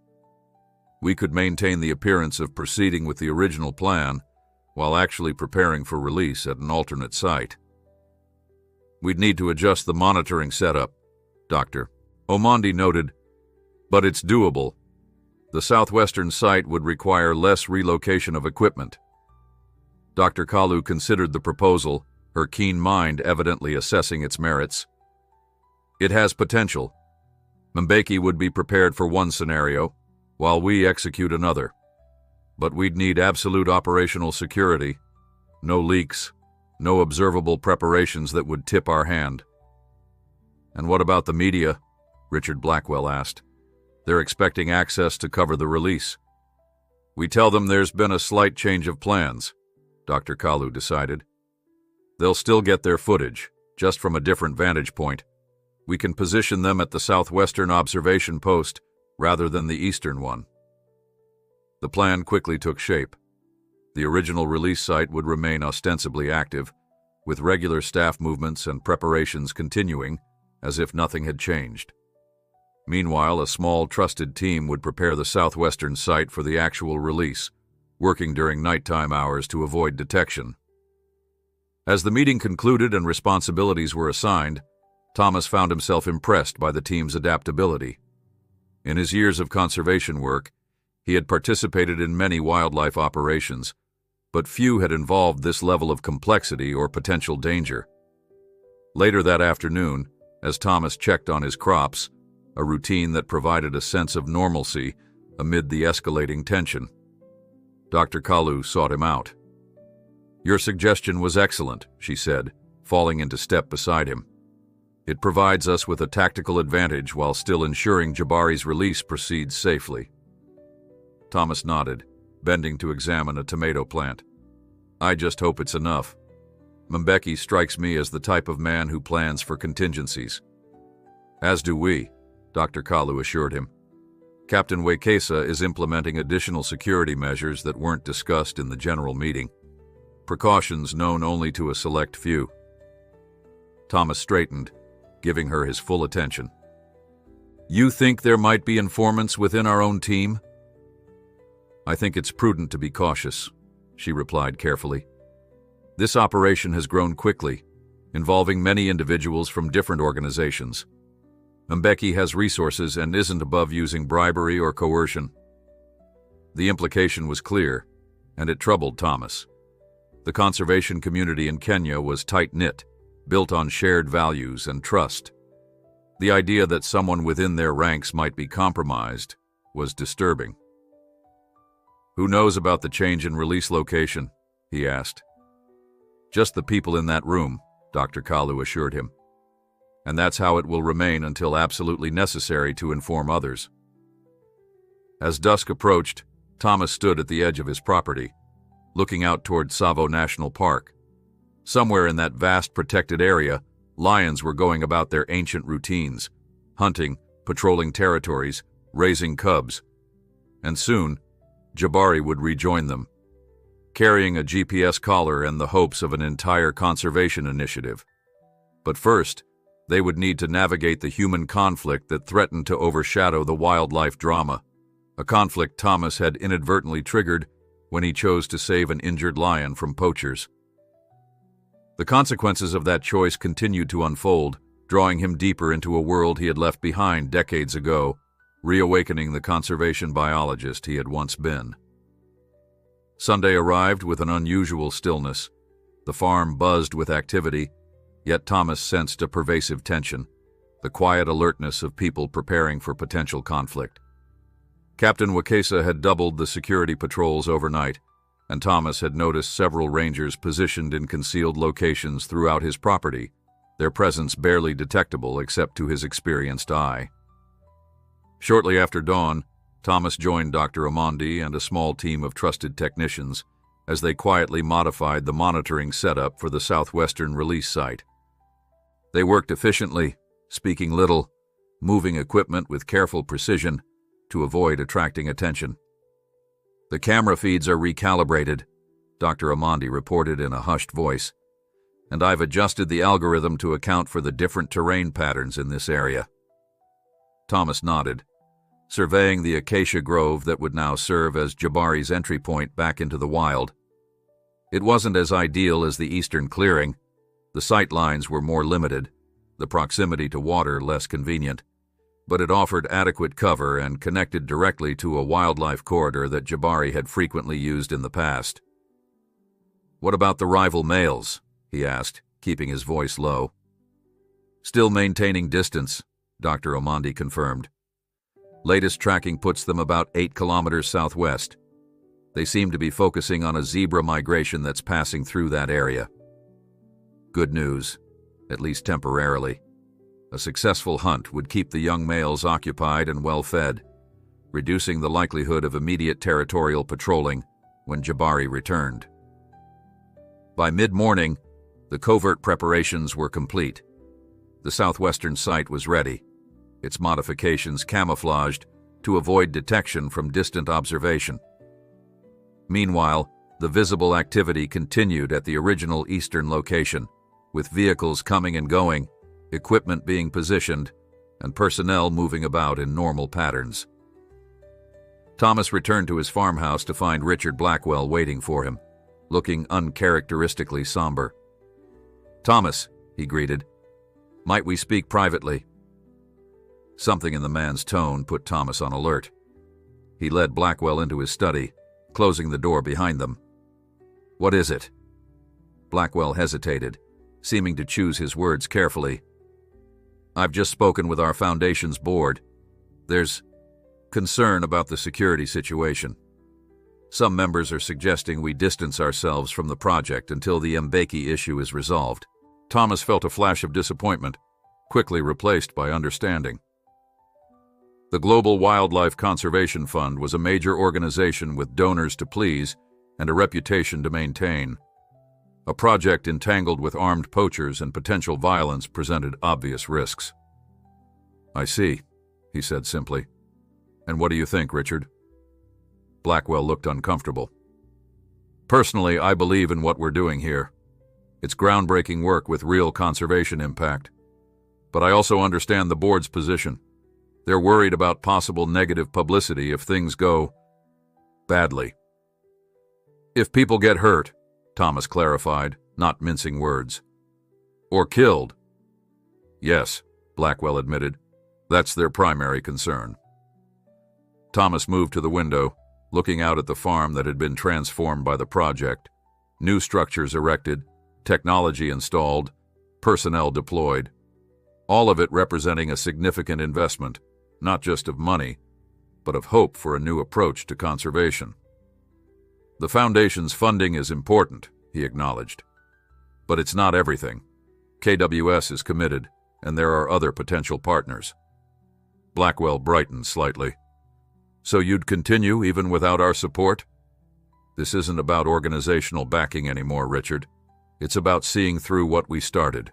We could maintain the appearance of proceeding with the original plan while actually preparing for release at an alternate site. We'd need to adjust the monitoring setup, Dr. Omondi noted, but it's doable. The southwestern site would require less relocation of equipment. Dr. Kalu considered the proposal, her keen mind evidently assessing its merits. It has potential. Mbeki would be prepared for one scenario, while we execute another. But we'd need absolute operational security, no leaks, no observable preparations that would tip our hand. And what about the media? Richard Blackwell asked. They're expecting access to cover the release. We tell them there's been a slight change of plans, Dr. Kalu decided. They'll still get their footage, just from a different vantage point. We can position them at the southwestern observation post rather than the eastern one. The plan quickly took shape. The original release site would remain ostensibly active, with regular staff movements and preparations continuing as if nothing had changed. Meanwhile, a small, trusted team would prepare the southwestern site for the actual release, working during nighttime hours to avoid detection. As the meeting concluded and responsibilities were assigned, Thomas found himself impressed by the team's adaptability. In his years of conservation work, he had participated in many wildlife operations, but few had involved this level of complexity or potential danger. Later that afternoon, as Thomas checked on his crops, a routine that provided a sense of normalcy amid the escalating tension, Dr. Kalu sought him out. Your suggestion was excellent, she said, falling into step beside him. It provides us with a tactical advantage while still ensuring Jabari's release proceeds safely. Thomas nodded, bending to examine a tomato plant. I just hope it's enough. Mbeki strikes me as the type of man who plans for contingencies. As do we, Dr. Kalu assured him. Captain Wakesa is implementing additional security measures that weren't discussed in the general meeting. Precautions known only to a select few. Thomas straightened, giving her his full attention. You think there might be informants within our own team? I think it's prudent to be cautious, she replied carefully. This operation has grown quickly, involving many individuals from different organizations. Mbeki has resources and isn't above using bribery or coercion. The implication was clear, and it troubled Thomas. The conservation community in Kenya was tight-knit, built on shared values and trust. The idea that someone within their ranks might be compromised was disturbing. Who knows about the change in release location? He asked. Just the people in that room, Dr. Kalu assured him. And that's how it will remain until absolutely necessary to inform others. As dusk approached, Thomas stood at the edge of his property, looking out toward Tsavo National Park. Somewhere in that vast protected area, lions were going about their ancient routines, hunting, patrolling territories, raising cubs. And soon, Jabari would rejoin them, carrying a GPS collar and the hopes of an entire conservation initiative. But first, they would need to navigate the human conflict that threatened to overshadow the wildlife drama, a conflict Thomas had inadvertently triggered when he chose to save an injured lion from poachers. The consequences of that choice continued to unfold, drawing him deeper into a world he had left behind decades ago, reawakening the conservation biologist he had once been. Sunday arrived with an unusual stillness. The farm buzzed with activity, yet Thomas sensed a pervasive tension, the quiet alertness of people preparing for potential conflict. Captain Wakesa had doubled the security patrols overnight, and Thomas had noticed several rangers positioned in concealed locations throughout his property, their presence barely detectable except to his experienced eye. Shortly after dawn, Thomas joined Dr. Omondi and a small team of trusted technicians as they quietly modified the monitoring setup for the southwestern release site. They worked efficiently, speaking little, moving equipment with careful precision to avoid attracting attention. The camera feeds are recalibrated, Dr. Omondi reported in a hushed voice, and I've adjusted the algorithm to account for the different terrain patterns in this area. Thomas nodded, surveying the acacia grove that would now serve as Jabari's entry point back into the wild. It wasn't as ideal as the eastern clearing. The sight lines were more limited, the proximity to water less convenient, but it offered adequate cover and connected directly to a wildlife corridor that Jabari had frequently used in the past. "What about the rival males?" he asked, keeping his voice low. "Still maintaining distance," Dr. Omandi confirmed. "Latest tracking puts them about 8 kilometers southwest. They seem to be focusing on a zebra migration that's passing through that area." Good news, at least temporarily. A successful hunt would keep the young males occupied and well-fed, reducing the likelihood of immediate territorial patrolling when Jabari returned. By mid-morning, the covert preparations were complete. The southwestern site was ready, its modifications camouflaged to avoid detection from distant observation. Meanwhile, the visible activity continued at the original eastern location, with vehicles coming and going, equipment being positioned, and personnel moving about in normal patterns. Thomas returned to his farmhouse to find Richard Blackwell waiting for him, looking uncharacteristically somber. "Thomas," he greeted, "might we speak privately?" Something in the man's tone put Thomas on alert. He led Blackwell into his study, closing the door behind them. "What is it?" Blackwell hesitated, seeming to choose his words carefully. "I've just spoken with our Foundation's board. There's concern about the security situation. Some members are suggesting we distance ourselves from the project until the Mbeki issue is resolved." Thomas felt a flash of disappointment, quickly replaced by understanding. The Global Wildlife Conservation Fund was a major organization with donors to please and a reputation to maintain. A project entangled with armed poachers and potential violence presented obvious risks. "I see," he said simply. "And what do you think, Richard?" Blackwell looked uncomfortable. "Personally, I believe in what we're doing here. It's groundbreaking work with real conservation impact. But I also understand the board's position. They're worried about possible negative publicity if things go badly." "If people get hurt," Thomas clarified, not mincing words. "Or killed." "Yes," Blackwell admitted. "That's their primary concern." Thomas moved to the window, looking out at the farm that had been transformed by the project. New structures erected, technology installed, personnel deployed. All of it representing a significant investment, not just of money, but of hope for a new approach to conservation. "The Foundation's funding is important," he acknowledged. "But it's not everything. KWS is committed, and there are other potential partners." Blackwell brightened slightly. "So you'd continue even without our support?" "This isn't about organizational backing anymore, Richard. It's about seeing through what we started,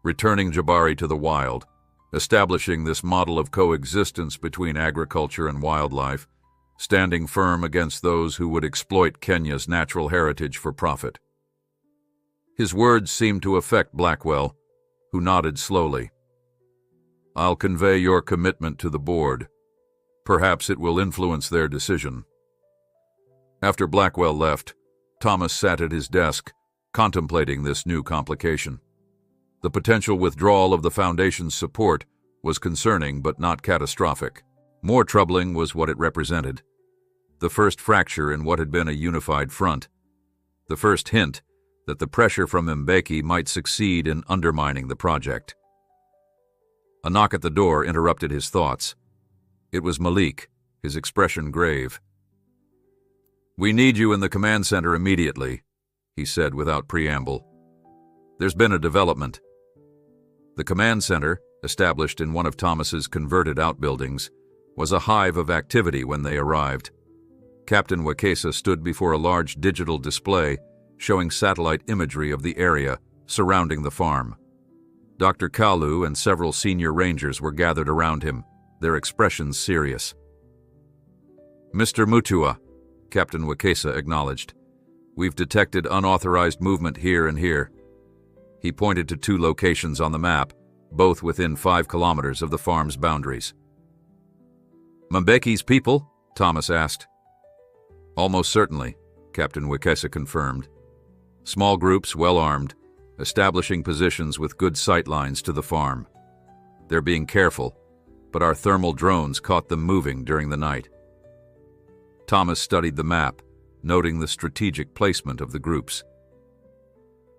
returning Jabari to the wild, establishing this model of coexistence between agriculture and wildlife, standing firm against those who would exploit Kenya's natural heritage for profit." His words seemed to affect Blackwell, who nodded slowly. "I'll convey your commitment to the board. Perhaps it will influence their decision." After Blackwell left, Thomas sat at his desk, contemplating this new complication. The potential withdrawal of the Foundation's support was concerning but not catastrophic. More troubling was what it represented. The first fracture in what had been a unified front. The first hint that the pressure from Mbeki might succeed in undermining the project. A knock at the door interrupted his thoughts. It was Malik, his expression grave. "We need you in the command center immediately," he said without preamble. "There's been a development." The command center, established in one of Thomas's converted outbuildings, was a hive of activity when they arrived. Captain Wakesa stood before a large digital display showing satellite imagery of the area surrounding the farm. Dr. Kalu and several senior rangers were gathered around him, their expressions serious. "Mr. Mutua," Captain Wakesa acknowledged, "we've detected unauthorized movement here and here." He pointed to 2 locations on the map, both within 5 kilometers of the farm's boundaries. Mbeki's people? Thomas asked. Almost certainly, Captain Wekesa confirmed. Small groups, well armed, establishing positions with good sight lines to the farm. They're being careful, but our thermal drones caught them moving during the night. Thomas studied the map, noting the strategic placement of the groups.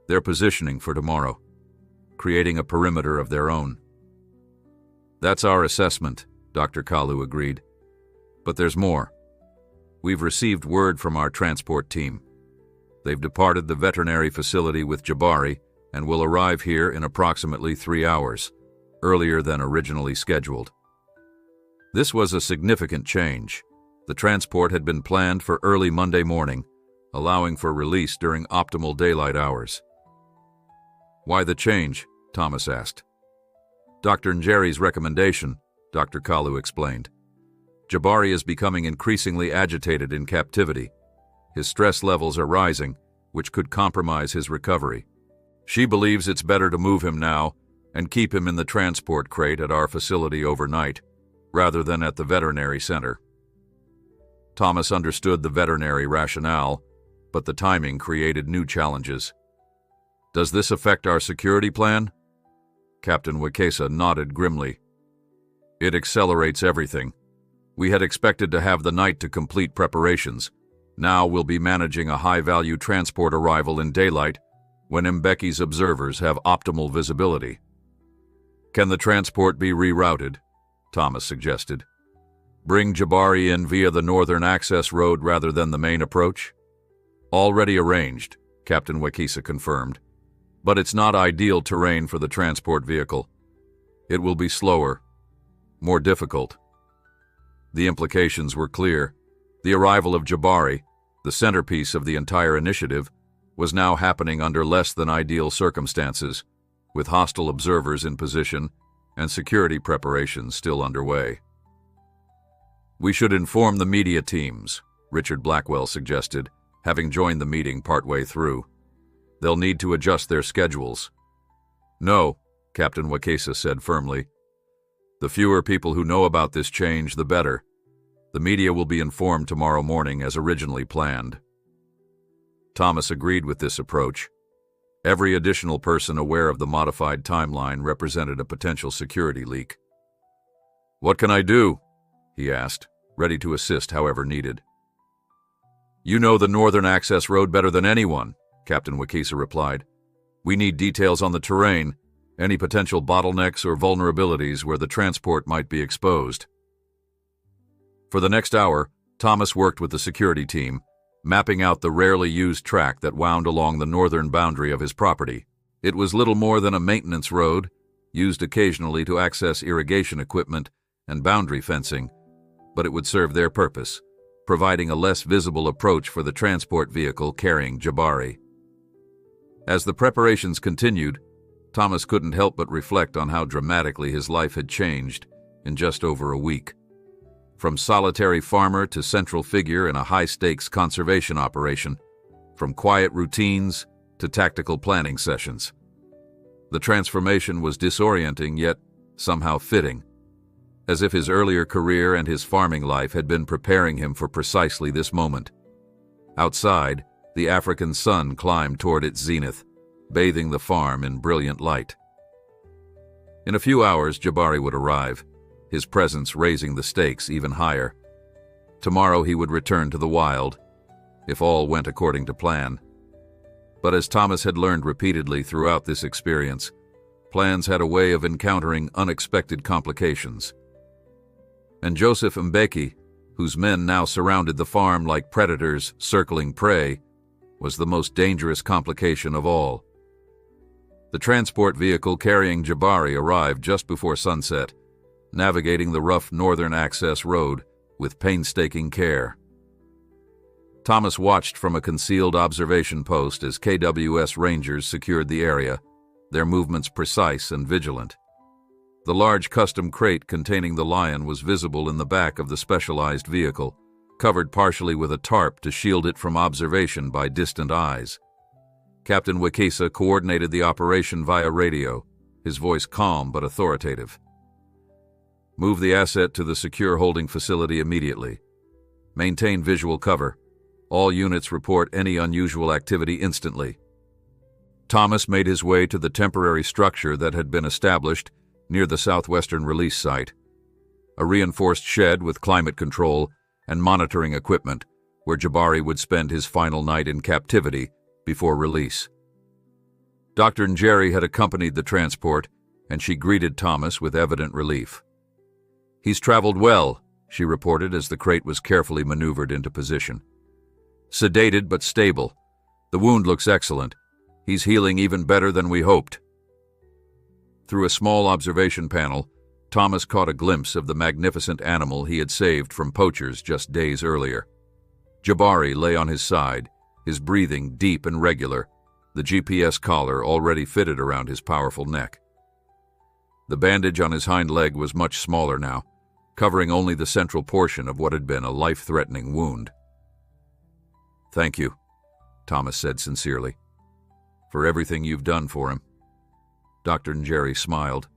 They're positioning for tomorrow, creating a perimeter of their own. That's our assessment, Dr. Kalu agreed. But there's more. We've received word from our transport team. They've departed the veterinary facility with Jabari and will arrive here in approximately 3 hours, earlier than originally scheduled. This was a significant change. The transport had been planned for early Monday morning, allowing for release during optimal daylight hours. Why the change? Thomas asked. Dr. Njeri's recommendation, Dr. Kalu explained. Jabari is becoming increasingly agitated in captivity. His stress levels are rising, which could compromise his recovery. She believes it's better to move him now and keep him in the transport crate at our facility overnight, rather than at the veterinary center. Thomas understood the veterinary rationale, but the timing created new challenges. Does this affect our security plan? Captain Wekesa nodded grimly. It accelerates everything. We had expected to have the night to complete preparations. Now we'll be managing a high-value transport arrival in daylight when Mbeki's observers have optimal visibility. Can the transport be rerouted? Thomas suggested. Bring Jabari in via the northern access road rather than the main approach? Already arranged, Captain Wekesa confirmed. But it's not ideal terrain for the transport vehicle. It will be slower, more difficult. The implications were clear. The arrival of Jabari, the centerpiece of the entire initiative, was now happening under less than ideal circumstances, with hostile observers in position and security preparations still underway. We should inform the media teams, Richard Blackwell suggested, having joined the meeting partway through. They'll need to adjust their schedules. No, Captain Wekesa said firmly. The fewer people who know about this change, the better. The media will be informed tomorrow morning as originally planned. Thomas agreed with this approach. Every additional person aware of the modified timeline represented a potential security leak. What can I do? He asked, ready to assist however needed. You know the northern access road better than anyone, Captain Wekesa replied. We need details on the terrain, any potential bottlenecks or vulnerabilities where the transport might be exposed. For the next hour, Thomas worked with the security team, mapping out the rarely used track that wound along the northern boundary of his property. It was little more than a maintenance road, used occasionally to access irrigation equipment and boundary fencing, but it would serve their purpose, providing a less visible approach for the transport vehicle carrying Jabari. As the preparations continued, Thomas couldn't help but reflect on how dramatically his life had changed in just over a week. From solitary farmer to central figure in a high-stakes conservation operation, from quiet routines to tactical planning sessions. The transformation was disorienting yet somehow fitting, as if his earlier career and his farming life had been preparing him for precisely this moment. Outside, the African sun climbed toward its zenith, bathing the farm in brilliant light. In a few hours, Jabari would arrive, his presence raising the stakes even higher. Tomorrow he would return to the wild, if all went according to plan. But as Thomas had learned repeatedly throughout this experience, plans had a way of encountering unexpected complications. And Joseph Mbeki, whose men now surrounded the farm like predators circling prey, was the most dangerous complication of all. The transport vehicle carrying Jabari arrived just before sunset, navigating the rough northern access road with painstaking care. Thomas watched from a concealed observation post as KWS Rangers secured the area, their movements precise and vigilant. The large custom crate containing the lion was visible in the back of the specialized vehicle, covered partially with a tarp to shield it from observation by distant eyes. Captain Wekesa coordinated the operation via radio, his voice calm but authoritative. Move the asset to the secure holding facility immediately. Maintain visual cover. All units report any unusual activity instantly. Thomas made his way to the temporary structure that had been established near the southwestern release site. A reinforced shed with climate control and monitoring equipment where Jabari would spend his final night in captivity before release. Dr. Njeri had accompanied the transport, and she greeted Thomas with evident relief. "He's traveled well," she reported as the crate was carefully maneuvered into position. "Sedated but stable. The wound looks excellent. He's healing even better than we hoped." Through a small observation panel, Thomas caught a glimpse of the magnificent animal he had saved from poachers just days earlier. Jabari lay on his side, his breathing deep and regular, the GPS collar already fitted around his powerful neck. The bandage on his hind leg was much smaller now, covering only the central portion of what had been a life-threatening wound. "Thank you," Thomas said sincerely, "for everything you've done for him." Dr. Njeri smiled.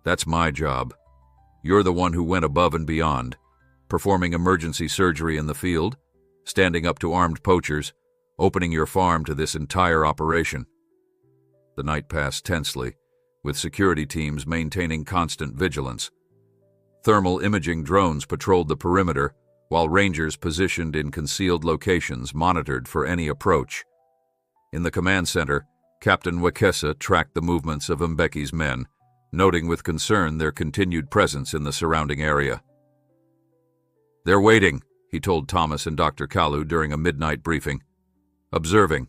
"That's my job. You're the one who went above and beyond, performing emergency surgery in the field, standing up to armed poachers, opening your farm to this entire operation." The night passed tensely, with security teams maintaining constant vigilance. Thermal imaging drones patrolled the perimeter, while rangers positioned in concealed locations monitored for any approach. In the command center, Captain Wakesa tracked the movements of Mbeki's men, noting with concern their continued presence in the surrounding area. "They're waiting," he told Thomas and Dr. Kalu during a midnight briefing. "Observing.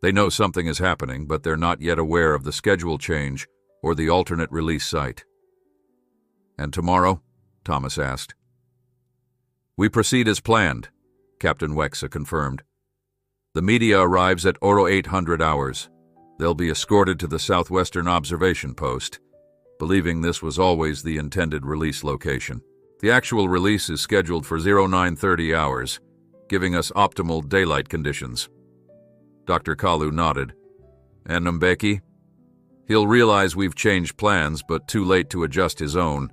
They know something is happening, but they're not yet aware of the schedule change or the alternate release site." "And tomorrow?" Thomas asked. "We proceed as planned," Captain Wexa confirmed. "The media arrives at 0800 hours. They'll be escorted to the southwestern observation post, believing this was always the intended release location. The actual release is scheduled for 0930 hours, giving us optimal daylight conditions." Dr. Kalu nodded. "And Mbeki? He'll realize we've changed plans, but too late to adjust his own,"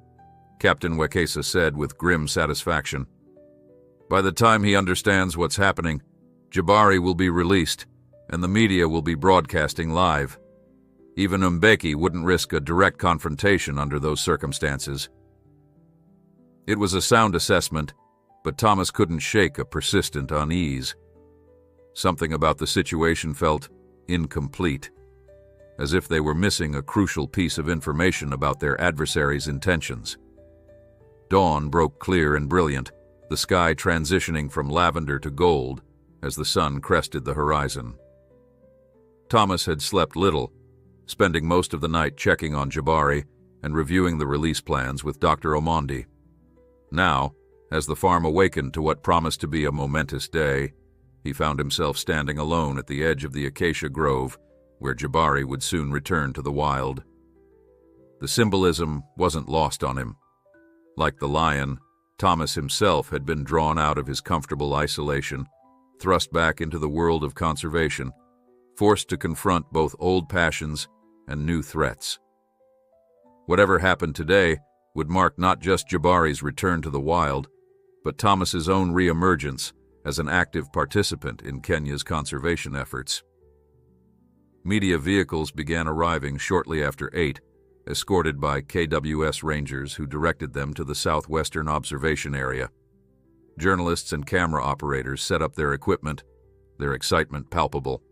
Captain Wakesa said with grim satisfaction. "By the time he understands what's happening, Jabari will be released, and the media will be broadcasting live. Even Mbeki wouldn't risk a direct confrontation under those circumstances." It was a sound assessment, but Thomas couldn't shake a persistent unease. Something about the situation felt incomplete, as if they were missing a crucial piece of information about their adversary's intentions. Dawn broke clear and brilliant, the sky transitioning from lavender to gold as the sun crested the horizon. Thomas had slept little, spending most of the night checking on Jabari and reviewing the release plans with Dr. Omondi. Now, as the farm awakened to what promised to be a momentous day, he found himself standing alone at the edge of the acacia grove, where Jabari would soon return to the wild. The symbolism wasn't lost on him. Like the lion, Thomas himself had been drawn out of his comfortable isolation, thrust back into the world of conservation, forced to confront both old passions and new threats. Whatever happened today would mark not just Jabari's return to the wild, but Thomas's own re-emergence as an active participant in Kenya's conservation efforts. Media vehicles began arriving shortly after 8, escorted by KWS Rangers who directed them to the southwestern observation area. Journalists and camera operators set up their equipment, their excitement palpable.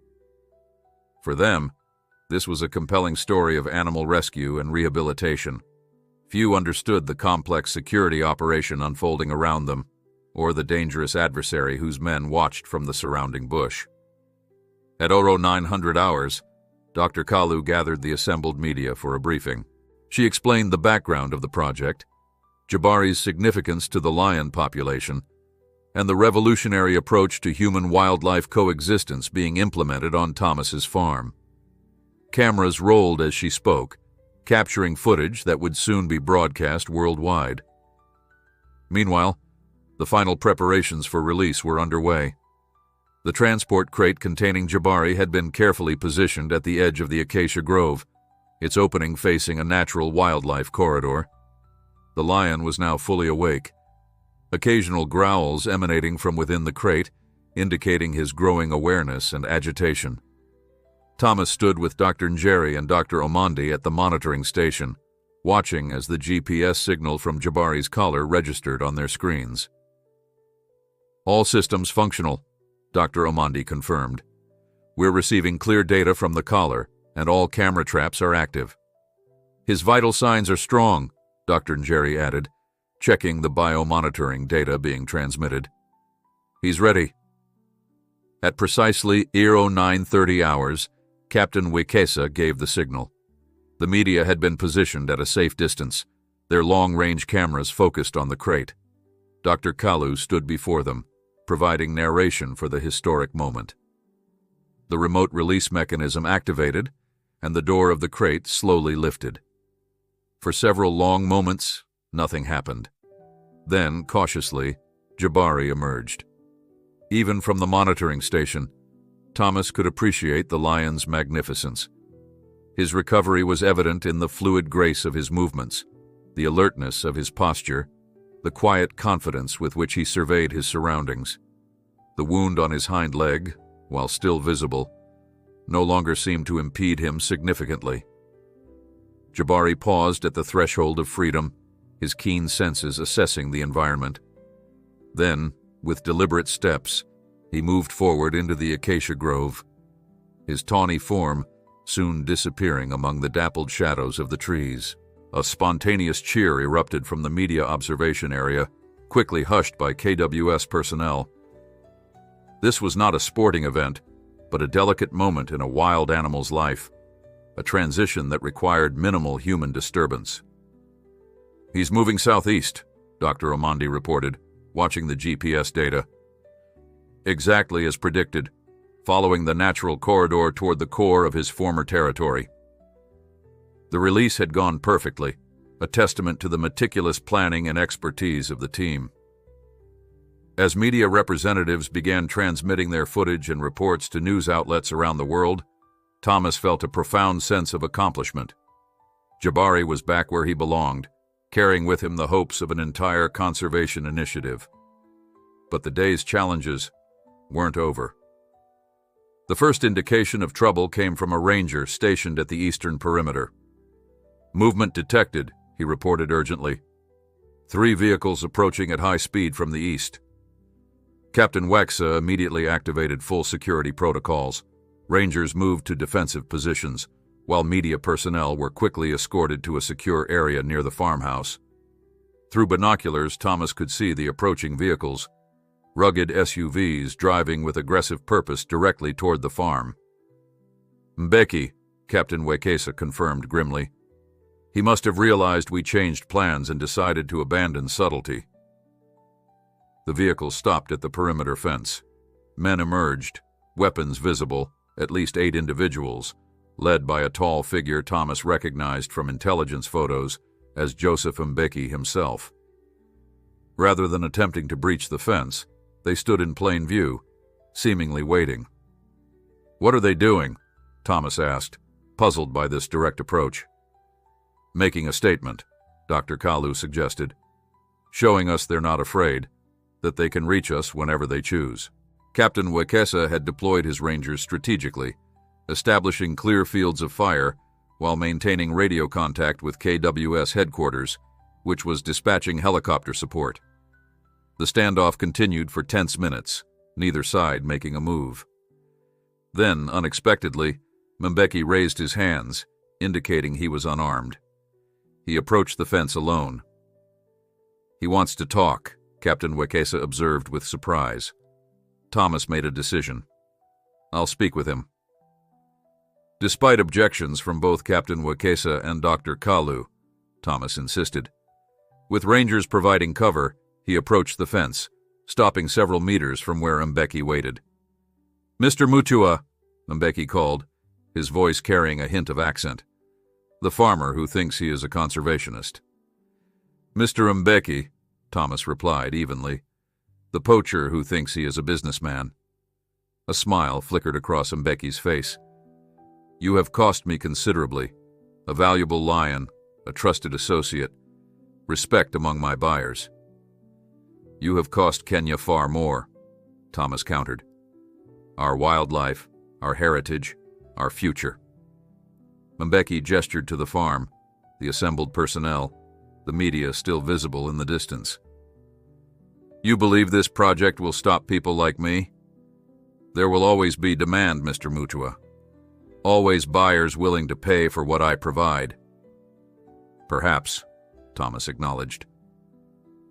For them, this was a compelling story of animal rescue and rehabilitation. Few understood the complex security operation unfolding around them, or the dangerous adversary whose men watched from the surrounding bush. At 0900 hours, Dr. Kalu gathered the assembled media for a briefing. She explained the background of the project, Jabari's significance to the lion population, and the revolutionary approach to human-wildlife coexistence being implemented on Thomas's farm. Cameras rolled as she spoke, capturing footage that would soon be broadcast worldwide. Meanwhile, the final preparations for release were underway. The transport crate containing Jabari had been carefully positioned at the edge of the acacia grove, its opening facing a natural wildlife corridor. The lion was now fully awake, occasional growls emanating from within the crate, indicating his growing awareness and agitation. Thomas stood with Dr. Njeri and Dr. Omandi at the monitoring station, watching as the GPS signal from Jabari's collar registered on their screens. "All systems functional," Dr. Omandi confirmed. "We're receiving clear data from the collar, and all camera traps are active." "His vital signs are strong," Dr. Njeri added, checking the biomonitoring data being transmitted. "He's ready." At precisely 0930 hours, Captain Wekesa gave the signal. The media had been positioned at a safe distance, their long-range cameras focused on the crate. Dr. Kalu stood before them, providing narration for the historic moment. The remote release mechanism activated, and the door of the crate slowly lifted. For several long moments, nothing happened. Then, cautiously, Jabari emerged. Even from the monitoring station, Thomas could appreciate the lion's magnificence. His recovery was evident in the fluid grace of his movements, the alertness of his posture, the quiet confidence with which he surveyed his surroundings. The wound on his hind leg, while still visible, no longer seemed to impede him significantly. Jabari paused at the threshold of freedom, his keen senses assessing the environment. Then, with deliberate steps, he moved forward into the acacia grove, his tawny form soon disappearing among the dappled shadows of the trees. A spontaneous cheer erupted from the media observation area, quickly hushed by KWS personnel. This was not a sporting event, but a delicate moment in a wild animal's life, a transition that required minimal human disturbance. "He's moving southeast," Dr. Omandi reported, watching the GPS data. "Exactly as predicted, following the natural corridor toward the core of his former territory." The release had gone perfectly, a testament to the meticulous planning and expertise of the team. As media representatives began transmitting their footage and reports to news outlets around the world, Thomas felt a profound sense of accomplishment. Jabari was back where he belonged, carrying with him the hopes of an entire conservation initiative. But the day's challenges weren't over. The first indication of trouble came from a ranger stationed at the eastern perimeter. "Movement detected," he reported urgently. "3 vehicles approaching at high speed from the east." Captain Wekesa immediately activated full security protocols. Rangers moved to defensive positions, while media personnel were quickly escorted to a secure area near the farmhouse. Through binoculars, Thomas could see the approaching vehicles, rugged SUVs driving with aggressive purpose directly toward the farm. "Mbeki," Captain Wekesa confirmed grimly. "He must have realized we changed plans and decided to abandon subtlety." The vehicle stopped at the perimeter fence. Men emerged, weapons visible, at least 8 individuals, led by a tall figure Thomas recognized from intelligence photos as Joseph Mbeki himself. Rather than attempting to breach the fence, they stood in plain view, seemingly waiting. "What are they doing?" Thomas asked, puzzled by this direct approach. "Making a statement," Dr. Kalu suggested, "showing us they're not afraid, that they can reach us whenever they choose." Captain Wekesa had deployed his rangers strategically, establishing clear fields of fire while maintaining radio contact with KWS headquarters, which was dispatching helicopter support. The standoff continued for tense minutes, neither side making a move. Then, unexpectedly, Mbeki raised his hands, indicating he was unarmed. He approached the fence alone. "He wants to talk," Captain Wekesa observed with surprise. Thomas made a decision. "I'll speak with him." Despite objections from both Captain Wekesa and Dr. Kalu, Thomas insisted. With rangers providing cover, he approached the fence, stopping several meters from where Mbeki waited. "Mr. Mutua," Mbeki called, his voice carrying a hint of accent. "The farmer who thinks he is a conservationist." "Mr. Mbeki," Thomas replied evenly. "The poacher who thinks he is a businessman." A smile flickered across Mbeki's face. "You have cost me considerably. A valuable lion, a trusted associate. respect among my buyers. You have cost Kenya far more, Thomas countered. Our wildlife, our heritage, our future. Mbeki gestured to the farm, the assembled personnel, the media still visible in the distance. You believe this project will stop people like me? There will always be demand, Mr. Mutua. Always buyers willing to pay for what I provide. Perhaps, Thomas acknowledged.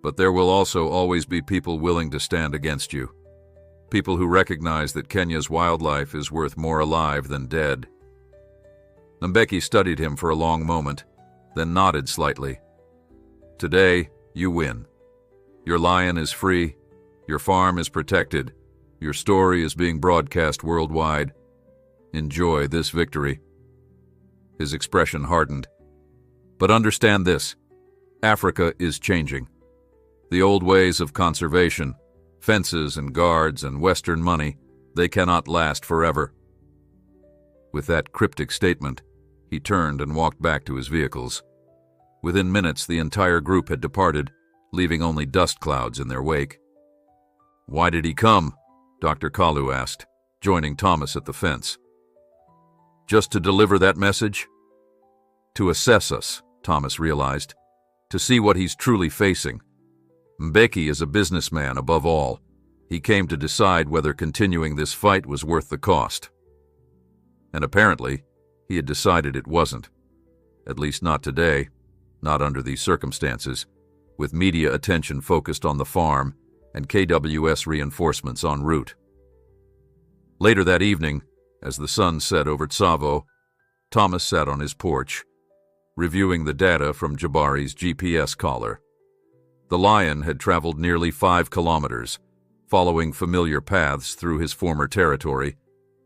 But there will also always be people willing to stand against you. People who recognize that Kenya's wildlife is worth more alive than dead. Mbeki studied him for a long moment, then nodded slightly. Today, you win. Your lion is free, your farm is protected, your story is being broadcast worldwide. Enjoy this victory. His expression hardened. But understand this, Africa is changing. The old ways of conservation, fences and guards and Western money, they cannot last forever. With that cryptic statement, he turned and walked back to his vehicles. Within minutes, the entire group had departed, leaving only dust clouds in their wake. Why did he come? Dr. Kalu asked, joining Thomas at the fence. Just to deliver that message? To assess us, Thomas realized, to see what he's truly facing. Mbeki is a businessman above all. He came to decide whether continuing this fight was worth the cost. And apparently, he had decided it wasn't. At least not today, not under these circumstances, with media attention focused on the farm and KWS reinforcements en route. Later that evening, as the sun set over Tsavo, Thomas sat on his porch, reviewing the data from Jabari's GPS collar. The lion had traveled nearly 5 kilometers, following familiar paths through his former territory,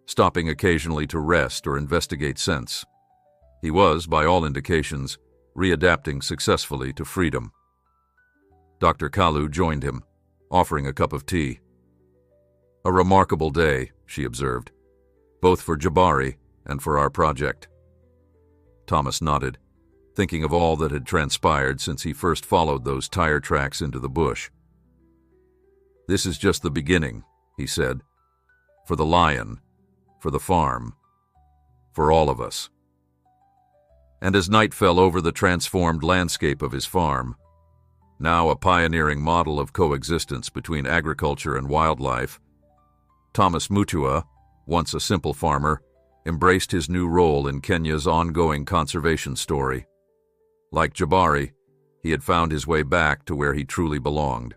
stopping occasionally to rest or investigate scents. He was, by all indications, readapting successfully to freedom. Dr. Kalu joined him, offering a cup of tea. A remarkable day, she observed, both for Jabari and for our project. Thomas nodded, thinking of all that had transpired since he first followed those tire tracks into the bush. This is just the beginning, he said, for the lion, for the farm, for all of us. And as night fell over the transformed landscape of his farm, now a pioneering model of coexistence between agriculture and wildlife, Thomas Mutua, once a simple farmer, embraced his new role in Kenya's ongoing conservation story. Like Jabari, he had found his way back to where he truly belonged.